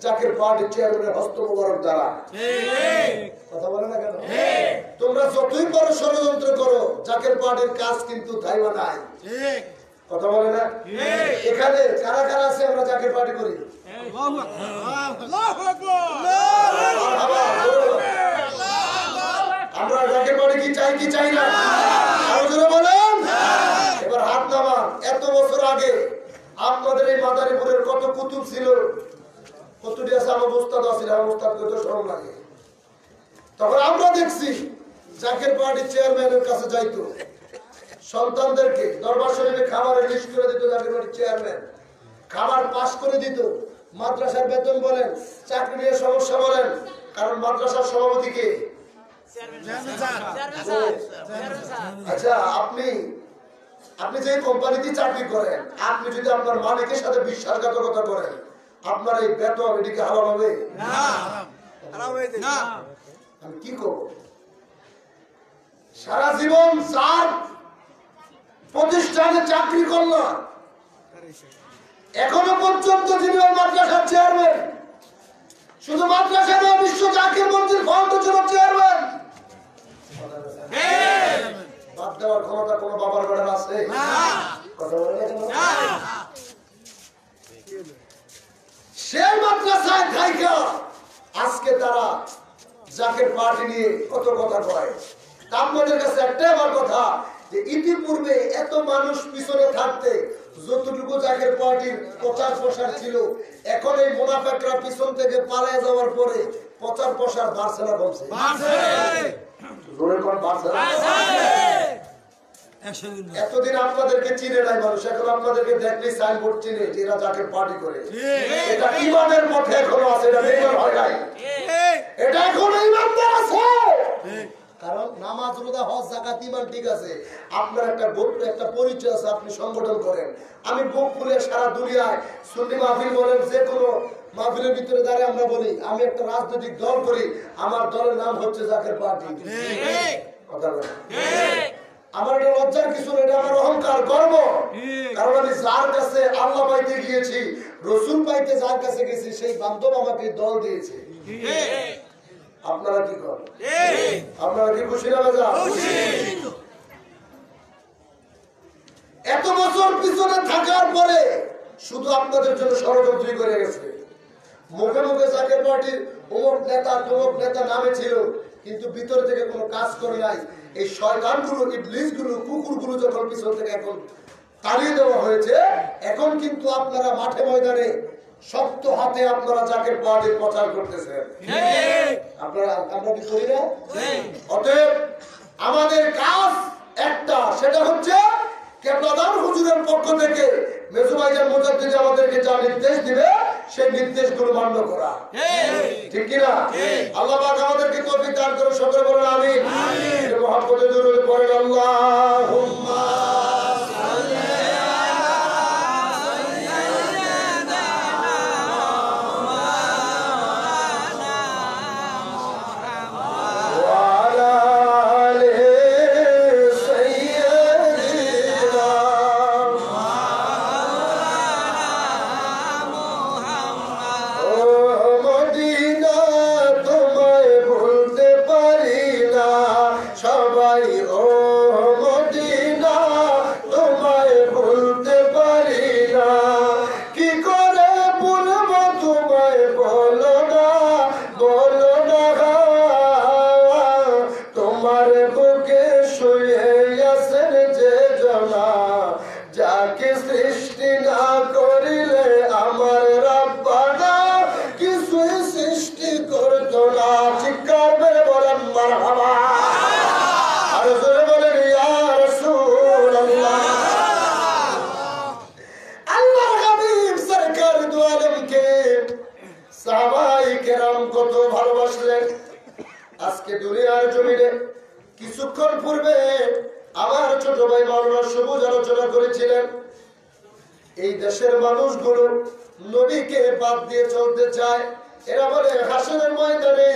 জাকের পার্টির চেয়ারম্যানের হস্ত মোবারক দ্বারা। কথা বলে না কেন? তোমরা যতই বড় ষড়যন্ত্র করো, জাকের পার্টির কাজ কিন্তু থাইবা নাই। কথা বলে না? এখানে কারা কারা আছে আমরা জাকের পার্টি করি? আমরা জাকের পার্টি কি চাই কি চাই না? আরো জোরে বলেন। এবার হাত নামান। এত বছর আগে আপনাদের এই মাদারীপুরের কত কুতুব ছিল, কতটি আছে আমার উস্তাদ আছে, আমার উস্তাদ কত শরম লাগে। তখন আমরা দেখছি জাকের পার্টির চেয়ারম্যানের কাছে যাইতো, সন্তানদেরকে দরবার শরীফে খাবারের লিস্ট করে দিত জাকের পার্টির চেয়ারম্যান, খাবার পাস করে দিত। মাদ্রাসার বেতন বলেন, চাকরি নিয়ে সমস্যা বলেন, কারণ মাদ্রাসার সভাপতিকে। আচ্ছা, আপনি যে কোম্পানিতে চাকরি করেন, আপনি যদি আপনার মালিকের সাথে বিশ্বাসঘাতকতা করেন, আপনার এই বেতন এটিকে হারাম হবে না? আমি কি করব? সারা জীবন যার প্রতিষ্ঠানে চাকরি করলাম, এখনো পর্যন্ত যিনি ওই মাদ্রাসার চেয়ারম্যান, শুধু মাদ্রাসা নয়, বিশ্ব জাকির মন্দির ফাউন্ডেশনের চেয়ারম্যান, বাদ দেওয়ার ক্ষমতা কোন বাবার ঘরে আছে? সেই মাদ্রাসায় থাইকা আজকে তারা জাকের পার্টি নিয়ে কত কথা কয়। আপনাদের কাছে একটাই আমার কথা, যে ইতিপূর্বে এত মানুষ পিছনে থাকতে যতটুকু জাকের পার্টির প্রচার প্রসার ছিল, এখন এই মুনাফিকরা পিছন থেকে পালিয়ে যাওয়ার পরে প্রচার প্রসার বাড়ছে না কমছে? এতদিন আপনাদেরকে চিনে নাই মানুষ, এখন আপনাদেরকে দেখলে সাইনবোর্ড চিনে যে এরা জাকের পার্টি করে। এটা ইমানের পথে এখনো আছে, এটা বেঈমান হয় নাই, এটা এখনো ইমানদার আছে। কারণ নামাজ, রোজা, হজ, যাকাত, ঈমান ঠিক আছে, আপনার একটা পরিচয় আছে, আপনি সংগঠন করেন। আমি বুক ফুলে সারা দুনিয়ায় সুন্নি মাহফিল বলেন, যে কোনো মাহফিলের ভিতরে দাঁড়িয়ে আমরা বলি আমি একটা রাজনৈতিক দল করি, আমার দলের নাম হচ্ছে জাকের পার্টি। আমার এটা লজ্জার কিছু না, এটা আমার অহংকার, গর্ব। কারণ আমি যার কাছে আল্লাহ পাইতে গিয়েছি, রসুল পাইতে যার কাছে গেছি, সেই বান্ধব আমাকে দল দিয়েছে। আপনারা কি করেন? আপনারা কি খুশি না বাজা? এত বছর পিছনে থাকার পরে শুধু আপনাদের জন্য ষড়যন্ত্রী করে গেছে। মুখে মুখে জাকের পার্টির অমুক নেতা তমুক নেতা নামে ছিল, কিন্তু ভিতর থেকে কোনো কাজ করে নাই। এই শয়তানগুলো, ইবলিসগুলো, কুকুরগুলো যখন পিছন থেকে এখন তাড়িয়ে দেওয়া হয়েছে, এখন কিন্তু আপনারা মাঠে ময়দানে শক্ত হাতে আপনারা জাকের পার্টির প্রচার করতেছেন। আমরা কি করি না? অতএব আমাদের কাজ একটা, সেটা হচ্ছে কেবলাদার হুজুরের পক্ষ থেকে মেজু ভাইজান মুজাদ্দিদ আমাদেরকে যা নির্দেশ দিবে, সেই নির্দেশগুলো মান্য করা, ঠিক কিনা? আল্লাহ পাক আমাদেরকে তৌফিক দান করুন, সকলে বলেন আমিন। মুহাম্মদে দুরূদ পড়েন, আল্লাহুম্মা আজকে দুনিয়ার জমিনে কিছুক্ষণ পূর্বে আমার ছোট ভাই মাওলানা সবুজ আলোচনা করেছিলেন, এই দেশের মানুষগুলো নবীকে বাদ দিয়ে চলতে চায়। এরা বলে হাসরের ময়দানে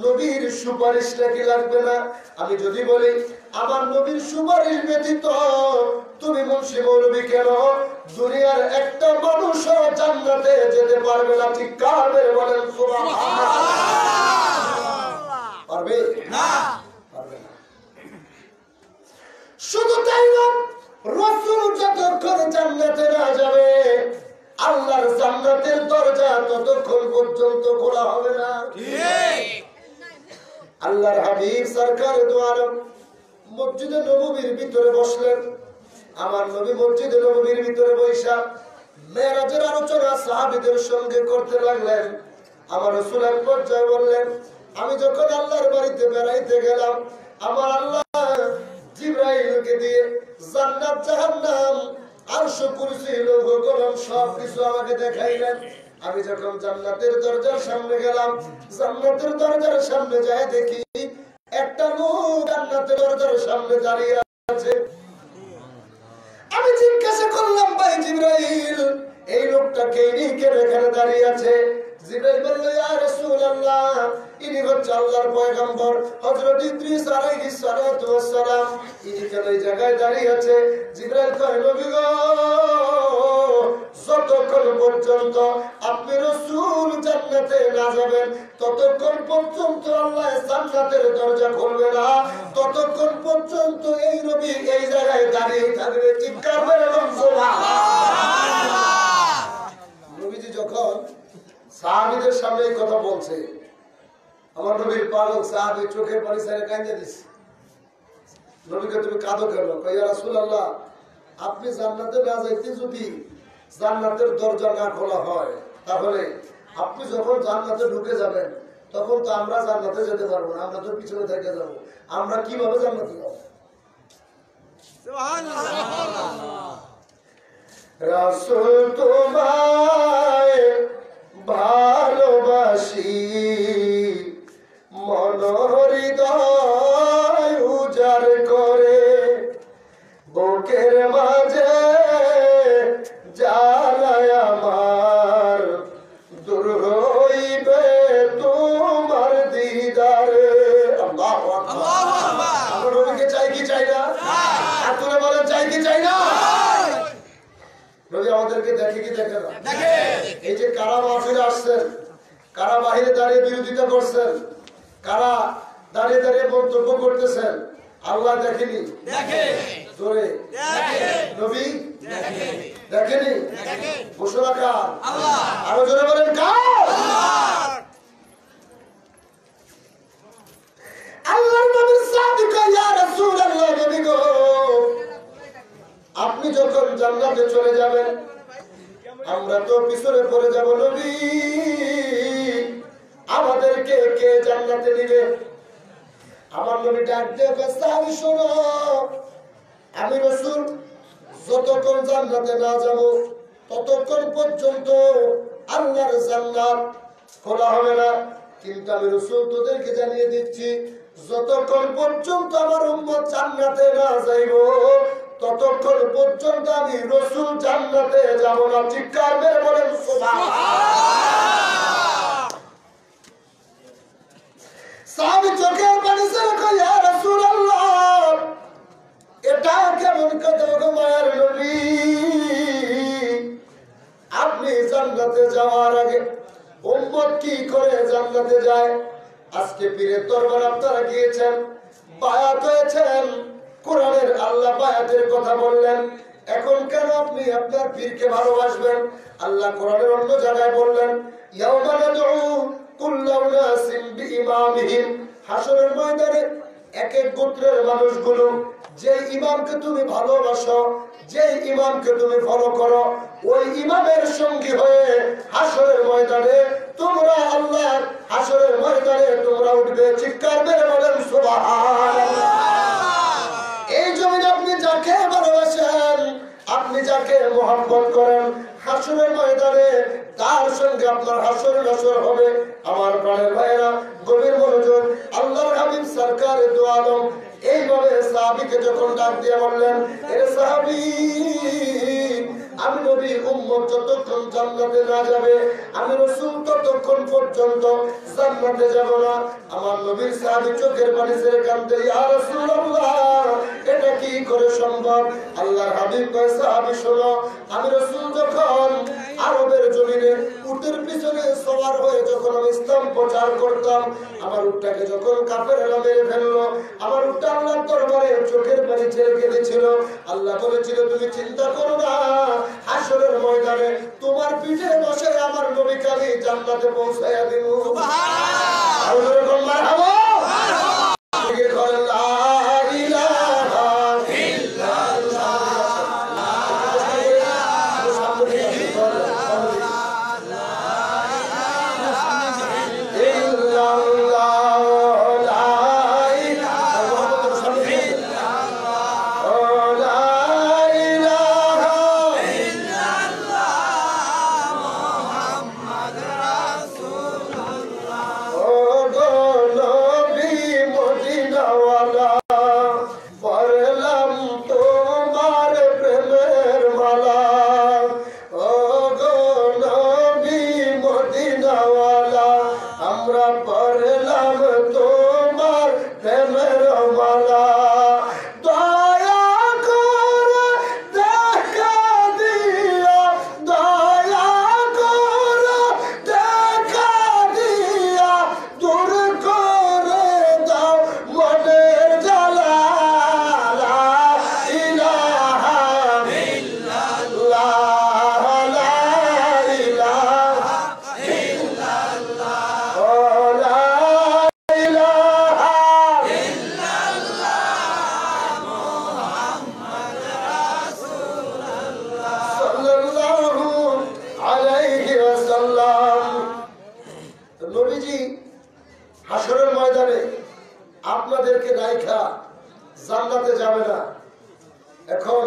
নবীর সুপারিশ নাকি লাগবে না। আমি যদি বলি আমার নবীর সুপারিশ ব্যতীত তুমি মুন্সি মৌলবী কেন, দুনিয়ার একটা মানুষও জান্নাতে যেতে পারবে না, ঠিক কারবে বলেন সুবহানাল্লাহ? পারবে না, পারবে না। শুধু তাই না, রাসূল যতক্ষণ জান্নাতে না যাবে, আল্লাহর জান্নাতের দরজা ততক্ষণ পর্যন্ত খোলা হবে না। আল্লাহর হাবিব সরকার দু আলম মসজিদে নববীর ভিতরে বসলেন। আমার নবী মসজিদে নববীর ভিতরে বৈশা মেরাজের আলোচনা সাহাবীদের সঙ্গে করতে লাগলেন। আমার রাসূল এক পর্যায়ে বললেন, আমি যখন আল্লাহর বাড়িতে বেড়াইতে গেলাম, আমার আল্লাহ জিবরাইলকে দিয়ে জান্নাত জাহান্নাম আরশ কুরসি লৌহ কলম সবকিছু আমাকে দেখাইলেন। আমি যখন জান্নাতের দরজার সামনে গেলাম, জান্নাতের দরজার সামনে যায় দেখি একটা লোক জান্নাতের দরজার সামনে দাঁড়িয়ে আছে। আমি জিজ্ঞাসা করলাম, ভাই জিবরাইল, এই লোকটা কে, কেন এখানে দাঁড়িয়ে আছে? জিবরাইল বলল, ইয়া রাসূলুল্লাহ, ইনি হচ্ছে আল্লাহর পয়গম্বর হযরত ইদ্রিস আলাইহিস সালাতু ওয়াস সালাম। ইনি কেন এই জায়গায় দাঁড়িয়ে আছে? জিবরাইল কয়, নবী গো, যতক্ষণ পর্যন্ত আপনি রাসূল জান্নাতে না যাবেন, ততক্ষণ পর্যন্ত আল্লাহ জান্নাতের দরজা খুলবে না, ততক্ষণ পর্যন্ত এই নবী এই জায়গায় দাঁড়িয়ে থাকবে। চিৎকার করে বলুন সুবহানাল্লাহ। নবীজি যখন সাহাবীদের সামনে এই কথা বলছে, আমার নবীর পালক সাহাবী চোখের পানি ছেড়ে কাঁদে দিচ্ছে। নবীকে, তুমি কাঁদো কেন? কয়, ইয়া রাসূলুল্লাহ, আপনি জান্নাতে না যাইতে যদি জান্নাতের দরজা না খোলা হয়, তাহলে আপনি যখন জান্নাতে ঢুকে যাবেন তখন তো আমরা জান্নাতে যেতে পারবো না, আমরা তো পিছনে থেকে যাবো। আমরা কিভাবে জান্নাতে যাবো? রাসূল তোমায় ভালোবাসি, মন হৃদয় উজাড় করে, বুকের মাঝে জ্বালায় আমার, দূর হইবে তোমার দিদারে। আল্লাহু আকবার। আমরা নবীকে চাই কি চাই না? আপনারা বলেন, চাই কি চাই না? নবী আমাদেরকে দেখে কি দেখে না? এই যে কারা মাহফিলে আসছেন, কারা বাহিরে দাঁড়িয়ে বিরোধিতা করছেন, কারা দাঁড়িয়ে দাঁড়িয়ে মন্তব্য করতেছেন, আল্লাহ দেখেনি? জোরে নবী দেখেনি? ঘোষণা কার? আরো জোরে বলেন, কার? আল্লাহর নবীর সাহাবী কয়, ইয়া রাসূলুল্লাহ, নবী গো, আপনি যখন জান্নাতে চলে যাবেন, আমরা তো পিছনে পড়ে যাব। নবী, আমাদেরকে কে জান্নাতে নিবে? আমার নবী ডাক দিয়ে কয়, সাহাবী শোনো, আমি রাসূল যতক্ষণ জান্নাতে না যাব, ততক্ষণ পর্যন্ত আল্লাহর জান্নাত খোলা হবে না। কিন্তু আমি রাসূল তোদেরকে জানিয়ে দিচ্ছি, যতক্ষণ পর্যন্ত আমার উম্মত জান্নাতে না যাইব, ততক্ষণ পর্যন্ত আমি রাসূল জান্নাতে যাব না। চিৎকার করে বলেন সুবহানাল্লাহ। সাহাবী চোখের পানি ছেড়ে কয়, ইয়া রাসূলুল্লাহ, এটা কেমন কথা গো মায়ের নবী? আপনি জান্নাতে যাওয়ার আগে উম্মত কি করে জান্নাতে যায়? আজকে পীরের দরবার আপনারা গিয়েছেন, বায়াত হয়েছেন, কোরআনের আল্লাহ বায়াতের কথা বললেন, এখন কেন আপনি আপনার পীরকে ভালোবাসবেন? আল্লাহ কোরআনের অন্য জায়গায় বললেন, ইয়াউমা নাদউ কুল্লা উনাসিন বিইমামিহিম, হাসরের ময়দানে এক এক গোত্রের মানুষগুলো, যে ইমামকে তুমি ভালোবাসো, যে ইমামকে তুমি ফলো করো, ওই ইমামের সঙ্গী হয়ে হাসরের ময়দানে তোমরা আল্লাহর হাসরের ময়দানে তোমরা উঠবে। চিৎকার মেরে বলেন সুবহানাল্লাহ। এই জমিনে আপনি যাকে ভালোবাসেন, আপনি যাকে মহব্বত করেন, হাসরের ময়দানে তার সঙ্গে আপনার হাসর নাসর হবে। আমার প্রাণের ভাইয়েরা, গভীর মনোযোগ। আল্লাহর হাবিব সরকার দু আলম এইভাবে সাহাবীকে যখন ডাক দিয়ে বললেন, এ সাহাবী, আমি নবীর উম্মত যতক্ষণ জান্নাতে না যাবে, আমি রাসূল ততক্ষণ পর্যন্ত জান্নাতে যাব না। আমার নবীর সাহাবী চোখের পানি ছেড়ে কাঁদতে, ইয়া রাসূলুল্লাহ, এটা কি করে সম্ভব? আল্লাহর হাবিব কয়, সাহাবী শোনো, আমি রাসূল যখন আরবের জমিনে উটের পিছনে সওয়ার হয়ে যখন আমি ইসলাম প্রচার করতাম, আমার উটটাকে যখন কাফেররা মেরে ফেললো, আমার উটটা আল্লাহর দরবারে চোখের পানি ছেড়ে কেঁদেছিল। আল্লাহ বলেছিল, তুমি চিন্তা করো না, হাসরের ময়দানে তোমার পিঠে বসে আমার নবীকে আমি জান্নাতে পৌঁছাইয়া দিব। সুবহানাল্লাহ। আর এরকম মারহাবা, লা ইলাহা ইল্লাল্লাহ। জান্নাতে যাবে না। এখন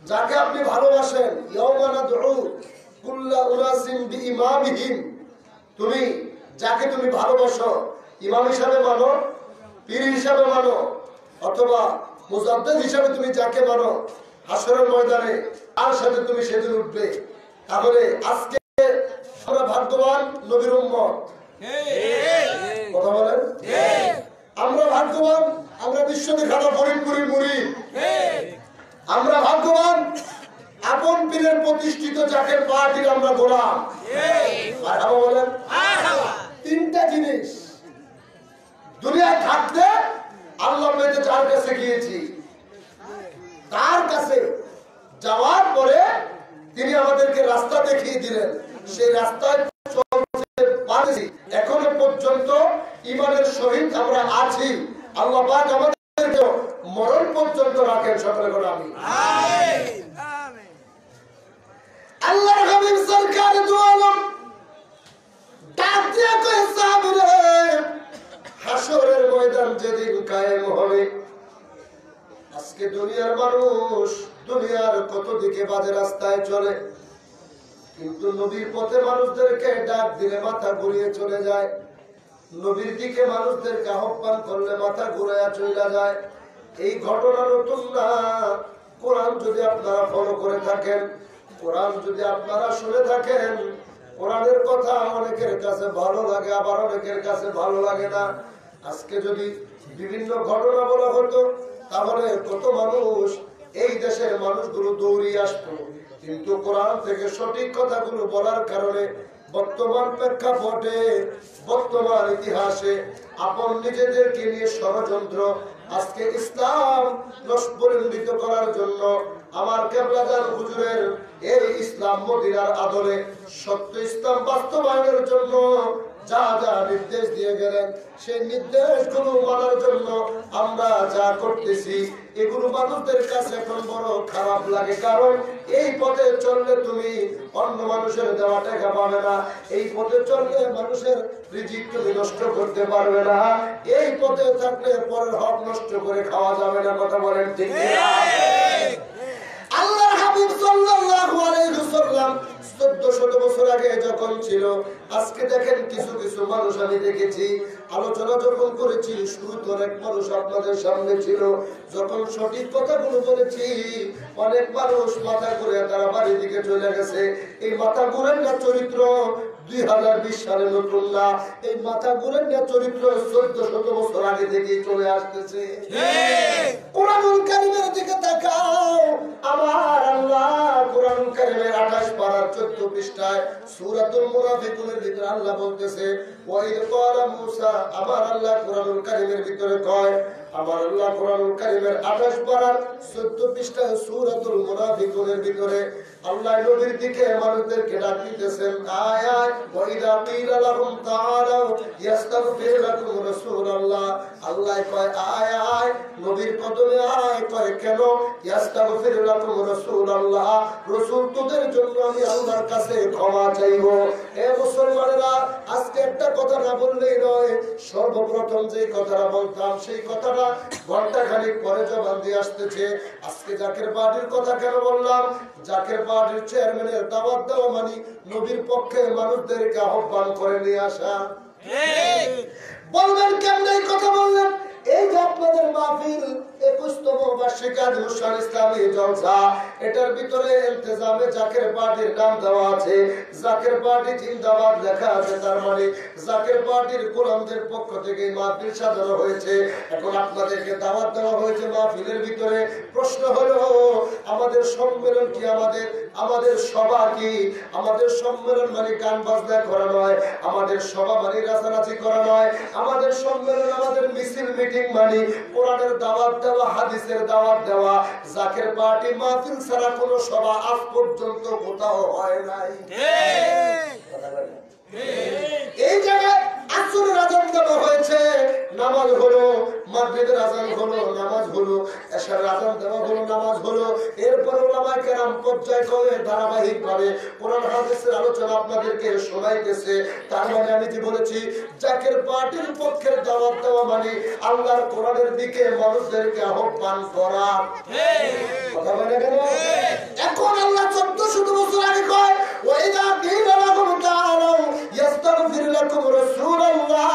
যাকে আপনি ভালোবাসেন, ইয়াউমা নাদউ কুল্লা উনাসিন বিইমামিহিম, তুমি যাকে তুমি ভালোবাসো ইমাম হিসাবে মানো, পীর হিসাবে মানো, অথবা মুজাদ্দিদ হিসাবে তুমি যাকে মানো, হাসরের ময়দানে তার সাথে তুমি সেদিন উঠবে। তাহলে আজকে আমরা ভাগ্যবান নবীর উম্মত, কথা বলেন, আমরা ভাগ্যবান, আমরা বিশ্ববিখ্যাত ফরিদপুরের মুরিদ, আমরা ভাগ্যবান আপন পীরের প্রতিষ্ঠিত জাকের পার্টির আমরা গোলাম। বলেন, তিনটা জিনিস দুনিয়ায় থাকতে আল্লাহ পেতে যার কাছে গিয়েছি, তার কাছে যাওয়ার পরে তিনি আমাদেরকে রাস্তা দেখিয়ে দিলেন, সেই রাস্তায় চলতে পারছি। এখনো পর্যন্ত ইমানের সহিত আমরা আছি। আল্লাহ পাক আমাদেরকে মরণ পর্যন্ত রাখেন। সকলে বলে আমিন। আল্লাহর হাবিব সরকার দু আলম ডাক দিয়ে কয় সাহাবীরা, হাসরের ময়দান যেদিন কায়েম হবে, আজকে দুনিয়ার মানুষ দুনিয়ার কত দিকে বাজে রাস্তায় চলে, কিন্তু নবীর পথে মানুষদেরকে ডাক দিলে মাথা ঘুরিয়ে চলে যায়, নবীর দিকে মানুষদেরকে আহ্বান করলে মাথা ঘুরাইয়া চলে যায়। এই ঘটনা নতুন না। কোরআন যদি আপনারা ফলো করে থাকেন, কোরআন যদি আপনারা শুনে থাকেন, কোরআনের কথা অনেকের কাছে ভালো লাগে, আবার অনেকের কাছে ভালো লাগে না। আজকে যদি বিভিন্ন ঘটনা বলা হতো, তাহলে কত মানুষ, এই দেশের মানুষগুলো দৌড়িয়ে আসতো, কিন্তু কোরআন থেকে সঠিক কথাগুলো বলার কারণে বর্তমান প্রেক্ষাপটে, বর্তমান ইতিহাসে আপন নিজেদেরকে নিয়ে ষড়যন্ত্র, আজকে ইসলাম নষ্টপরিণত করার জন্য আমার কেবলাজান হুজুরের এই ইসলাম মদিনার আদলে সত্য ইসলাম বাস্তবায়নের জন্য যা যা নির্দেশ দিয়ে গেলেন, সেই নির্দেশগুলো মানার জন্য আমরা যা করতেছি, এগুলো মানুষদের কাছে এখন বড় খারাপ লাগে। কারণ এই পথে চললে তুমি অন্য মানুষের দেওয়া টাকা পাবে না, এই পথে চললে মানুষের রিজিক তুমি নষ্ট করতে পারবে না, এই পথে থাকলে পরের হক নষ্ট করে খাওয়া যাবে না। কথা বলেন ঠিক না? আল্লাহর হাবিব সাল্লাল্লাহু আলাইহি ওয়াসাল্লাম 1400 বছর আগে যখন ছিল, আজকে দেখেন কিছু কিছু মানুষ আমি দেখেছি, আলোচনা যখন করেছি শুরুতে অনেক মানুষ আপনাদের সামনে ছিল, যখন সঠিক কথাগুলো বলেছি অনেক মানুষ মাথা ঘুরে তারা বাড়ির দিকে চলে গেছে। এই মাথা ঘুরেন না চরিত্র 2020 সালে নতুন না, এই মাথা ঘুরেন না চরিত্র 1400 বছর আগে থেকেই চলে আসতেছে। কোরআনুল কারীমের দিকে তাকাও, আমার আল্লাহ কোরআনুল কারীমের 28 পারার 14 পৃষ্ঠায় সূরাতুল মুনাফিকুনের ভিতরে আল্লাহ বলতেছে, ওয়াইদ ক্বালা মূসা, আমার আল্লাহ কোরআনুল কারীমের ভিতরে কয়, আমার আল্লাহ কোরআনুল কারীমের 28 পারার 14 পৃষ্ঠায় সূরাতুল মুনাফিকুনের ভিতরে আল্লাহ নবীর দিকে মানুষদেরকে ডাক দিতেছেন, আয় আয়, ওয়াইদা কিলা লাহুম তাআলাউ ইস্তাগফির লাকুম রাসূলুল্লাহ, আল্লাহ কয় আয় আয়, নবীর কদমে আয়, কয় কেন? ইস্তাগফির লাকুম রাসূলুল্লাহ, রাসূল তোদের জন্য আমি আল্লাহর কাছে ক্ষমা চাইবো। এ মুসলমানেরা, আজকে একটা কথা না বললেই নয়, সর্বপ্রথম যে কথাটা বলতাম সেই কথাটা ঘন্টাখানিক পরে জবান দিয়ে আসতেছে। আজকে জাকের পার্টির কথা কেন বললাম? জাকের পার্টির চেয়ারম্যানের দাওয়াত দেওয়া মানে নবীর পক্ষে মানুষদেরকে আহ্বান করে নিয়ে আসা। বলবেন কেমন এই কথা বললেন? এই যে আপনাদের মাহফিল 21তম বার্ষিক অনুষ্ঠান ইসলামী জলসা, এটার ভিতরে ইলতিজামে জাকের পার্টির নাম দেওয়া আছে, জাকের পার্টি জিন্দাবাদ লেখা আছে, তার মানে জাকের পার্টির গোলামদের পক্ষ থেকে মাহফিল সাজানো হয়েছে। এখন আপনাদেরকে দাওয়াত দেওয়া হয়েছে মাহফিলের ভিতরে। প্রশ্ন হলো, আমাদের সম্মেলন কি, আমাদের সভা কি? আমাদের সম্মেলন মানে গান বাজনা করা নয়, আমাদের সভা মানে রাজারাজি করা নয়, আমাদের সম্মেলন, আমাদের মিছিল মিটিং মানে কোরআনের দাওয়াত দেওয়া, হাদিসের দাওয়াত দেওয়া। জাকের পার্টি মাহফিল ছাড়া কোনো সভা আজ পর্যন্ত কোথাও হয় নাই। এই জায়গায় আসরের আযান দেওয়া হয়েছে, নামাজ হলো, মাগরিবের আযান হলো, নামাজ হলো, এশার আযান দেওয়া হলো, নামাজ হলো। এরপর ওলামায়ে কেরাম পর্যায়ক্রমে ধারাবাহিকভাবে কোরআন হাদিসের আলোচনা আপনাদেরকে শোনাইতেছে। তার মানে আমি যে বলেছি, জাকের পার্টির পক্ষের দাওয়াত দেওয়া মানে আল্লাহর কোরআনের দিকে মানুষদেরকে আহ্বান করা। কথা বলে কেন? এখন আল্লাহ 1400 বছর আগে কয়, ওয়াইদা কিলা লাকুম তাআলাউ ইস্তাগফির লাকুম রাসূলুল্লাহ।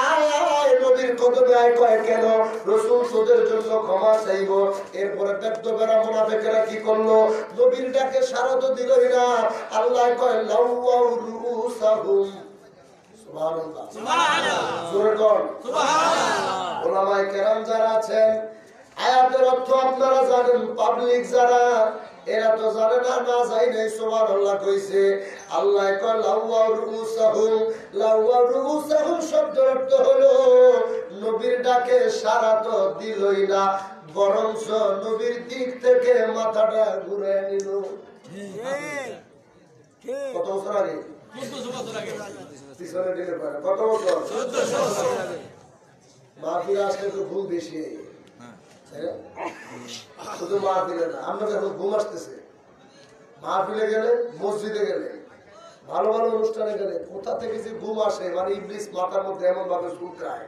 আয় নবীর কদমে আয় কয় কেন? রাসূল তোদের জন্য ক্ষমা চাইবো। এরপরে বেদবেরা মুনাফিকরা কি করলো? নবীর ডাকে সাড়া তো দিলই না। আল্লাহ কয় লাউয়াউ রুসাহুম। সুবহানাল্লাহ, সুবহানাল্লাহ, জোরে কর সুবহানাল্লাহ। ওলামায়ে কেরাম যারা আছেন, আয়াতের অর্থ আপনারা জানেন, পাবলিক যারা, এরা তো জানে না, না যাই নাই সুবহানাল্লাহ কইছে। আল্লাহ কয় লাউয়াউ রুসাহুম। লাউয়াউ রুসাহুম শব্দের অর্থ হলো নবীর ডাকে সাড়া তো দিলই না, বরঞ্চ নবীর দিক থেকে মাথাটা ঘুরে নিল। কত বছর আগে? 1400 বছর আগে। পিছনে দিলে পারে কত বছর? 1400 বছর আগে। মাহফিলে আসলে তো ঘুম বেশি, শুধু মাহফিলে না, আমরা যখন ঘুম আসতেছে, মাহফিলে গেলে, মসজিদে গেলে, ভালো ভালো অনুষ্ঠানে গেলে কোথা থেকে যে ঘুম আসে, মানে ইবলিস মাথার মধ্যে এমন ভাবে চুলকায়।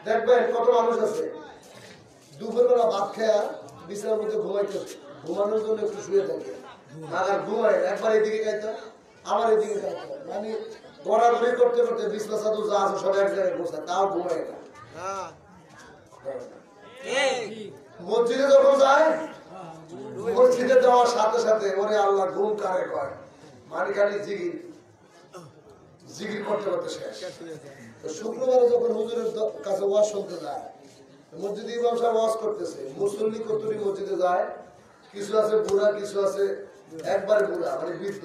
দেখবেন কত মানুষ আছে দুপুরবেলা ভাত খেয়া বিছানার মধ্যে ঘুমাইতেছে, ঘুমানোর জন্য একটু শুয়ে থাকে, আর ঘুমায় একবার এদিকে খাইতো, আবার এদিকে খাইতো, মানে গড়াগড়ি করতে করতে বিছনা চাদর যা আছে সব এক জায়গায় বসে, তাও ঘুমায় না। মসজিদে যখন যায়, মসজিদে যাওয়ার সাথে সাথে ওরে আল্লাহ ঘুম কারে কয়, মানে খালি জিগির জিগির করতে করতে শেষ। শুক্রবারে যখন হুজুরের কাছে ওয়াজ শুনতে যায়, মসজিদে ইমাম সাহেব ওয়াজ করতেছে, মুসল্লি কতরি মসজিদে যায়, কিছু আছে বুড়া, কিছু আছে একবারে বুড়া, মানে বৃদ্ধ,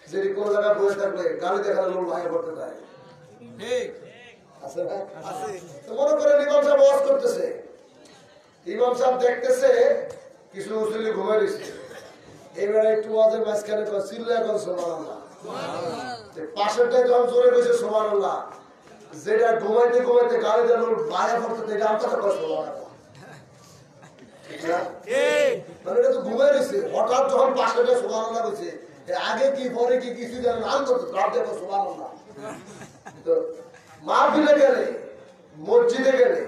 যে কোন জায়গায় বসে থাকলে গালি দেখালে লোক ভাঙে পড়তে যায়। আছে না? মনে করেন ইমাম সাহেব ওয়াজ করতেছে, ইমাম সাহেব দেখতেছে কিছু মুসল্লি ঘুমাই রয়েছে, এবারে একটু ওয়াজের মাঝখানে চিল্লা এখন সুবহানাল্লাহ, পাশেরটাই যখন জোরে কইছে সুবহানাল্লাহ, যেটা ঘুমাইতে ঘুমাইতে গালি দেন বাইরে পড়তে, এটা আমার কথা কয় সুবহানাল্লাহ। মানে এটা তো ঘুমাই রয়েছে, হঠাৎ যখন পাশেরটা সুবহানাল্লাহ কইছে, আগে কি পরে কি কিছু জানেন, আন করতে রাত দেখো সুবহানাল্লাহ। তো মাহফিলে গেলে, মসজিদে গেলে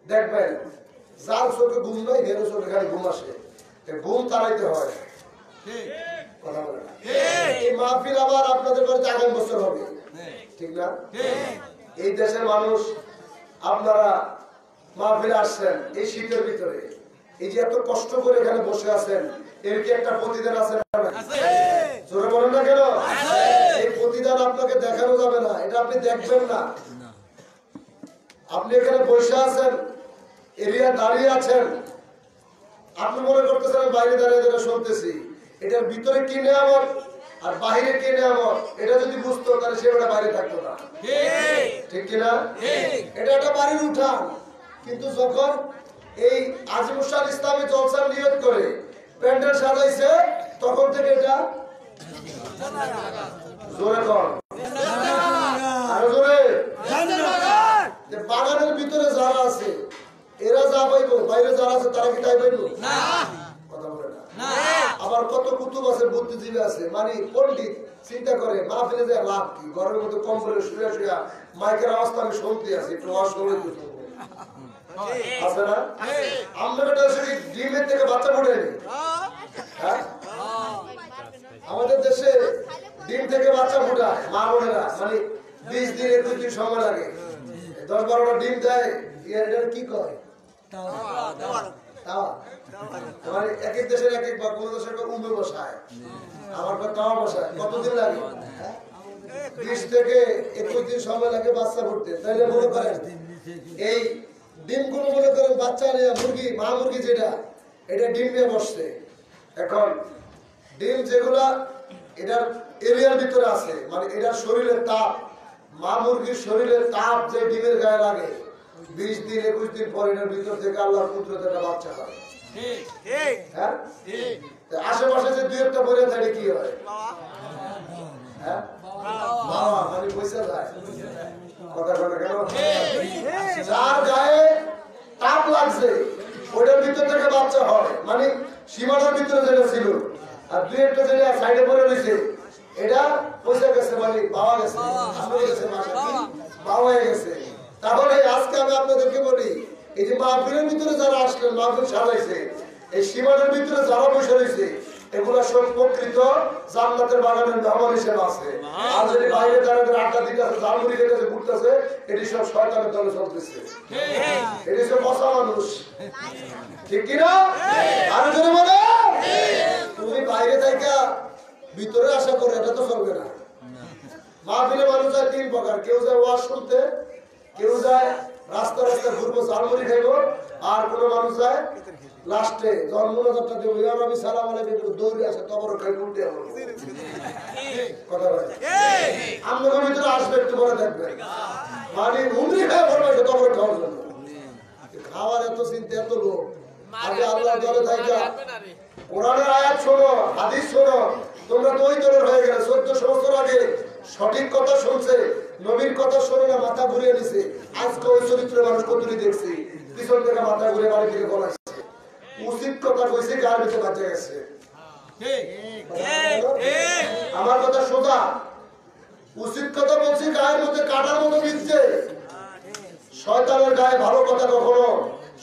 দেখবেন যার চোখে ঘুম নাই, হেরো চোখে খালি ঘুম আসে, ঘুম তাড়াইতে হয়। কথা বলে না? এই মাহফিল আবার আপনাদের বাড়িতে আগামী বছর হবে, ঠিক না? এই দেশের মানুষ আপনারা মাহফিলে আসছেন এই শীতের ভিতরে, এই যে এত কষ্ট করে এখানে বসে আছেন, এর কি একটা প্রতিদান আছে? জোরে বলেন না কেন? এই প্রতিদান আপনাকে দেখানো যাবে না, এটা আপনি দেখবেন না। আপনি এখানে বসে আছেন, এরিয়া দাঁড়িয়ে আছেন, আপনি মনে করতেছেন বাইরে দাঁড়িয়ে দাঁড়িয়ে শুনতেছি, এটার ভিতরে কি নেয়ামত আর বাহিরে কি নেয়ামত, এটা যদি বুঝতো তাহলে সে ওটা বাইরে থাকতো না, ঠিক কিনা? এটা একটা বাড়ির উঠান, কিন্তু যখন এই আজিমুসান ইসলামী জলসার নিয়ত করে প্যান্ডেল সাজাইছে, তখন থেকে এটা জোরে কর, আরো জোরে। বাগানের ভিতরে যারা আছে এরা যা পাইব, বাইরে যারা আছে তারা কি তাই পাইব? কথা বলে না। আবার কত কুতুব আছে, বুদ্ধিজীবী আছে, মানে পণ্ডিত চিন্তা করে মাহফিলে যে লাভ কি, ঘরের মধ্যে কম্বলে শুয়ে শুয়ে মাইকের আওয়াজটা আমি শুনতে আছি, একটু ওয়াজ করে আছে না? আমরা ডিমের থেকে বাচ্চা ফুটেনি, হ্যাঁ? আমাদের দেশে ডিম থেকে বাচ্চা ফুটায় মা বোনেরা, মানে 20 দিন 21 দিন সময় লাগে, 10-12টা ডিম দেয়, এটার কি কয়? তাওয়া। মানে এক এক দেশের এক এক, বা কোন দেশের উম্মে বসায়, আমার তাওয়া বসায়, কতদিন লাগে? 20 থেকে 21 দিন সময় লাগে বাচ্চা ফুটতে। তাইলে মনে করেন এই ডিমগুলো মনে করেন বাচ্চা নিয়ে মুরগি, মা মুরগি যেটা, এটা ডিম নিয়ে বসছে। এখন ডিম যেগুলা এটার এরিয়ার ভিতরে আছে, মানে এটার শরীরের তাপ, মা মুরগির শরীরের তাপ যে ডিমের গায়ে লাগে, 20 দিন 21 দিন পর এটার ভিতর থেকে আল্লাহর কুদরতে একটা বাচ্চা হয়। হ্যাঁ, আশেপাশে যে দুই একটা বলে থাকে কি হয়? হ্যাঁ বাবা মানে পয়সা যায় কথা কথা কেন যার গায়ে তাপ লাগছে ওটার ভিতর থেকে বাচ্চা হয় মানে সীমানার ভিতরে যেটা ছিল আর দুই একটা যেটা সাইডে পড়ে রয়েছে এটা পয়সা গেছে মানে বাবা গেছে বাবা হয়ে গেছে। তাহলে আজকে আমি আপনাদেরকে বলি এই যে মাহফিলের ভিতরে যারা আসলেন মাহফিল সাজাইছে এই সীমানার ভিতরে যারা বসে রয়েছে এগুলা সব প্রকৃত জান্নাতের বাগানের মেহমান হিসেবে আছে। আর যদি বাইরে যারা আড্ডা দিতে আছে জালমুড়ি খেতেছে ঘুরতেছে এটি সব শয়তানের দলে চলতেছে, এটি সব বসা মানুষ, ঠিক কিনা? আর যদি বলে তুমি বাইরে থেকে ভিতরে আশা করে এটা তো চলবে না। মাহফিলে মানুষ যায় তিন প্রকার, কেউ যায় ওয়াজ শুনতে, কেউ যায় রাস্তা রাস্তা ঘুরবো জালমুড়ি খাইবো, আর কোন মানুষ যায় লাস্টে জন্মনাথটা দেবো আমি সালাম আলাইকুম দৌড়ে আসে তবর খাই উল্টে কথা বলে আপনাদের ভিতরে আসবে একটু করে দেখবেন মানে উমরি খায় পড়বে তবর খাওয়ার জন্য। খাওয়ার এত চিন্তা এত লোক আগে আল্লাহ দলে থাকা কোরআনের আয়াত শোনো হাদিস শোনো। তোমরা তো ওই দলের হয়ে গেলে 1400 বছর আগে সঠিক কথা শুনছে নবীর কথা শোনে না মাথা ঘুরিয়ে দিছে। আজকে ওই চরিত্রের মানুষ কতটি দেখছি পিছন থেকে মাথা ঘুরে বাড়ি থেকে পলাইছে। উচিত কথা কইছে গায়ের ভিতরে বাঁচা গেছে। আমার কথা সোজা, উচিত কথা বলছি গায়ের মধ্যে কাটার মতো দিচ্ছে। শয়তানের গায়ে ভালো কথা কখনো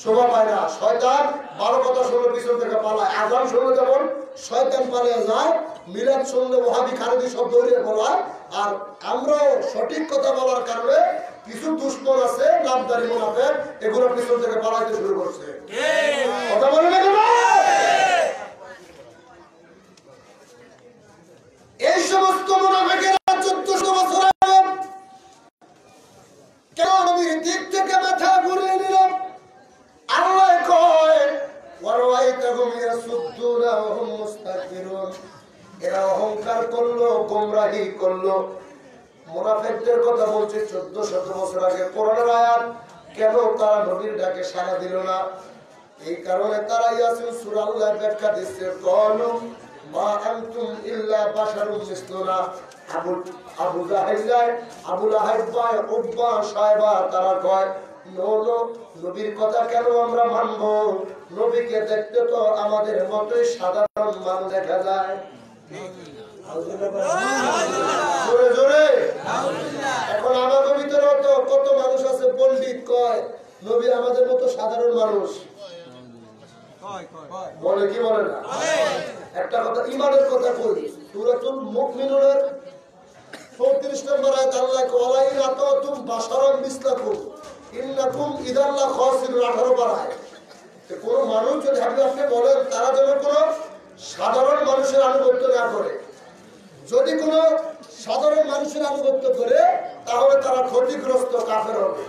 শোভা পায় না। শয়তান ভালো কথা শুনলে পিছন থেকে পালায়। আজান শুনলে যেমন শয়তান পালিয়ে যায়, মিলাদ শুনলে ওহাবি খারেদি সব দৌড়িয়ে পলায়। আর আমরাও সঠিক কথা বলার কারণে কিছু দুশ্মন আছে নামদারি মুনাফিক এগুলো পিছন থেকে পালাইতে শুরু করছে। কথা বলে না কেন? এই সমস্ত মুনাফিকেরা 1400 বছর আগে কেন নবীর দিক থেকে মাথা ঘুরিয়ে নিল? আল্লাহ কয় ওয়ারাইতাহুম ইয়াসুদ্দুনা ওয়া হুম মুস্তাকবিরুন, এরা অহংকার করলো গোমরাহি করলো। মুনাফিকদের কথা বলছে 1400 বছর আগে কোরআনের আয়াত। কেন তারা নবীর ডাকে সাড়া দিল না? এই কারণে তারা ইয়াসিন সূরা আল্লাহ ব্যাখ্যা দিচ্ছে ক্বালু মা আনতুম ইল্লা বাশারুম মিসলুনা। আবু লাহাব উতবা সাহেবা তারা কয় নবীর কথা কেন আমরা মানবো? নবীকে দেখতে তো আমাদের মতোই সাধারণ মানুষ দেখা যায়। জোরে জোরে এখন আমাদের ভিতরে তো কত মানুষ আছে পণ্ডিত কয় নবী আমাদের মতো সাধারণ মানুষ বলে কি বলে না? একটা কথা ইমানের কথা কই, সূরাতুল মুমিনুনের 34 নম্বর আয়াত আল্লাহ কয় ওয়ালাইন আতাতুম বাশারান মিসলাকুম ইন্নাকুম ইযাল লা খাসিরুন 18 পারায়। কোন মানুষ যদি আপনি বলেন তারা যেন কোন সাধারণ মানুষের আনুগত্য না করে। যদি কোন সাধারণ মানুষের আনুগত্য করে তাহলে তারা ক্ষতিগ্রস্ত কাফের হবে।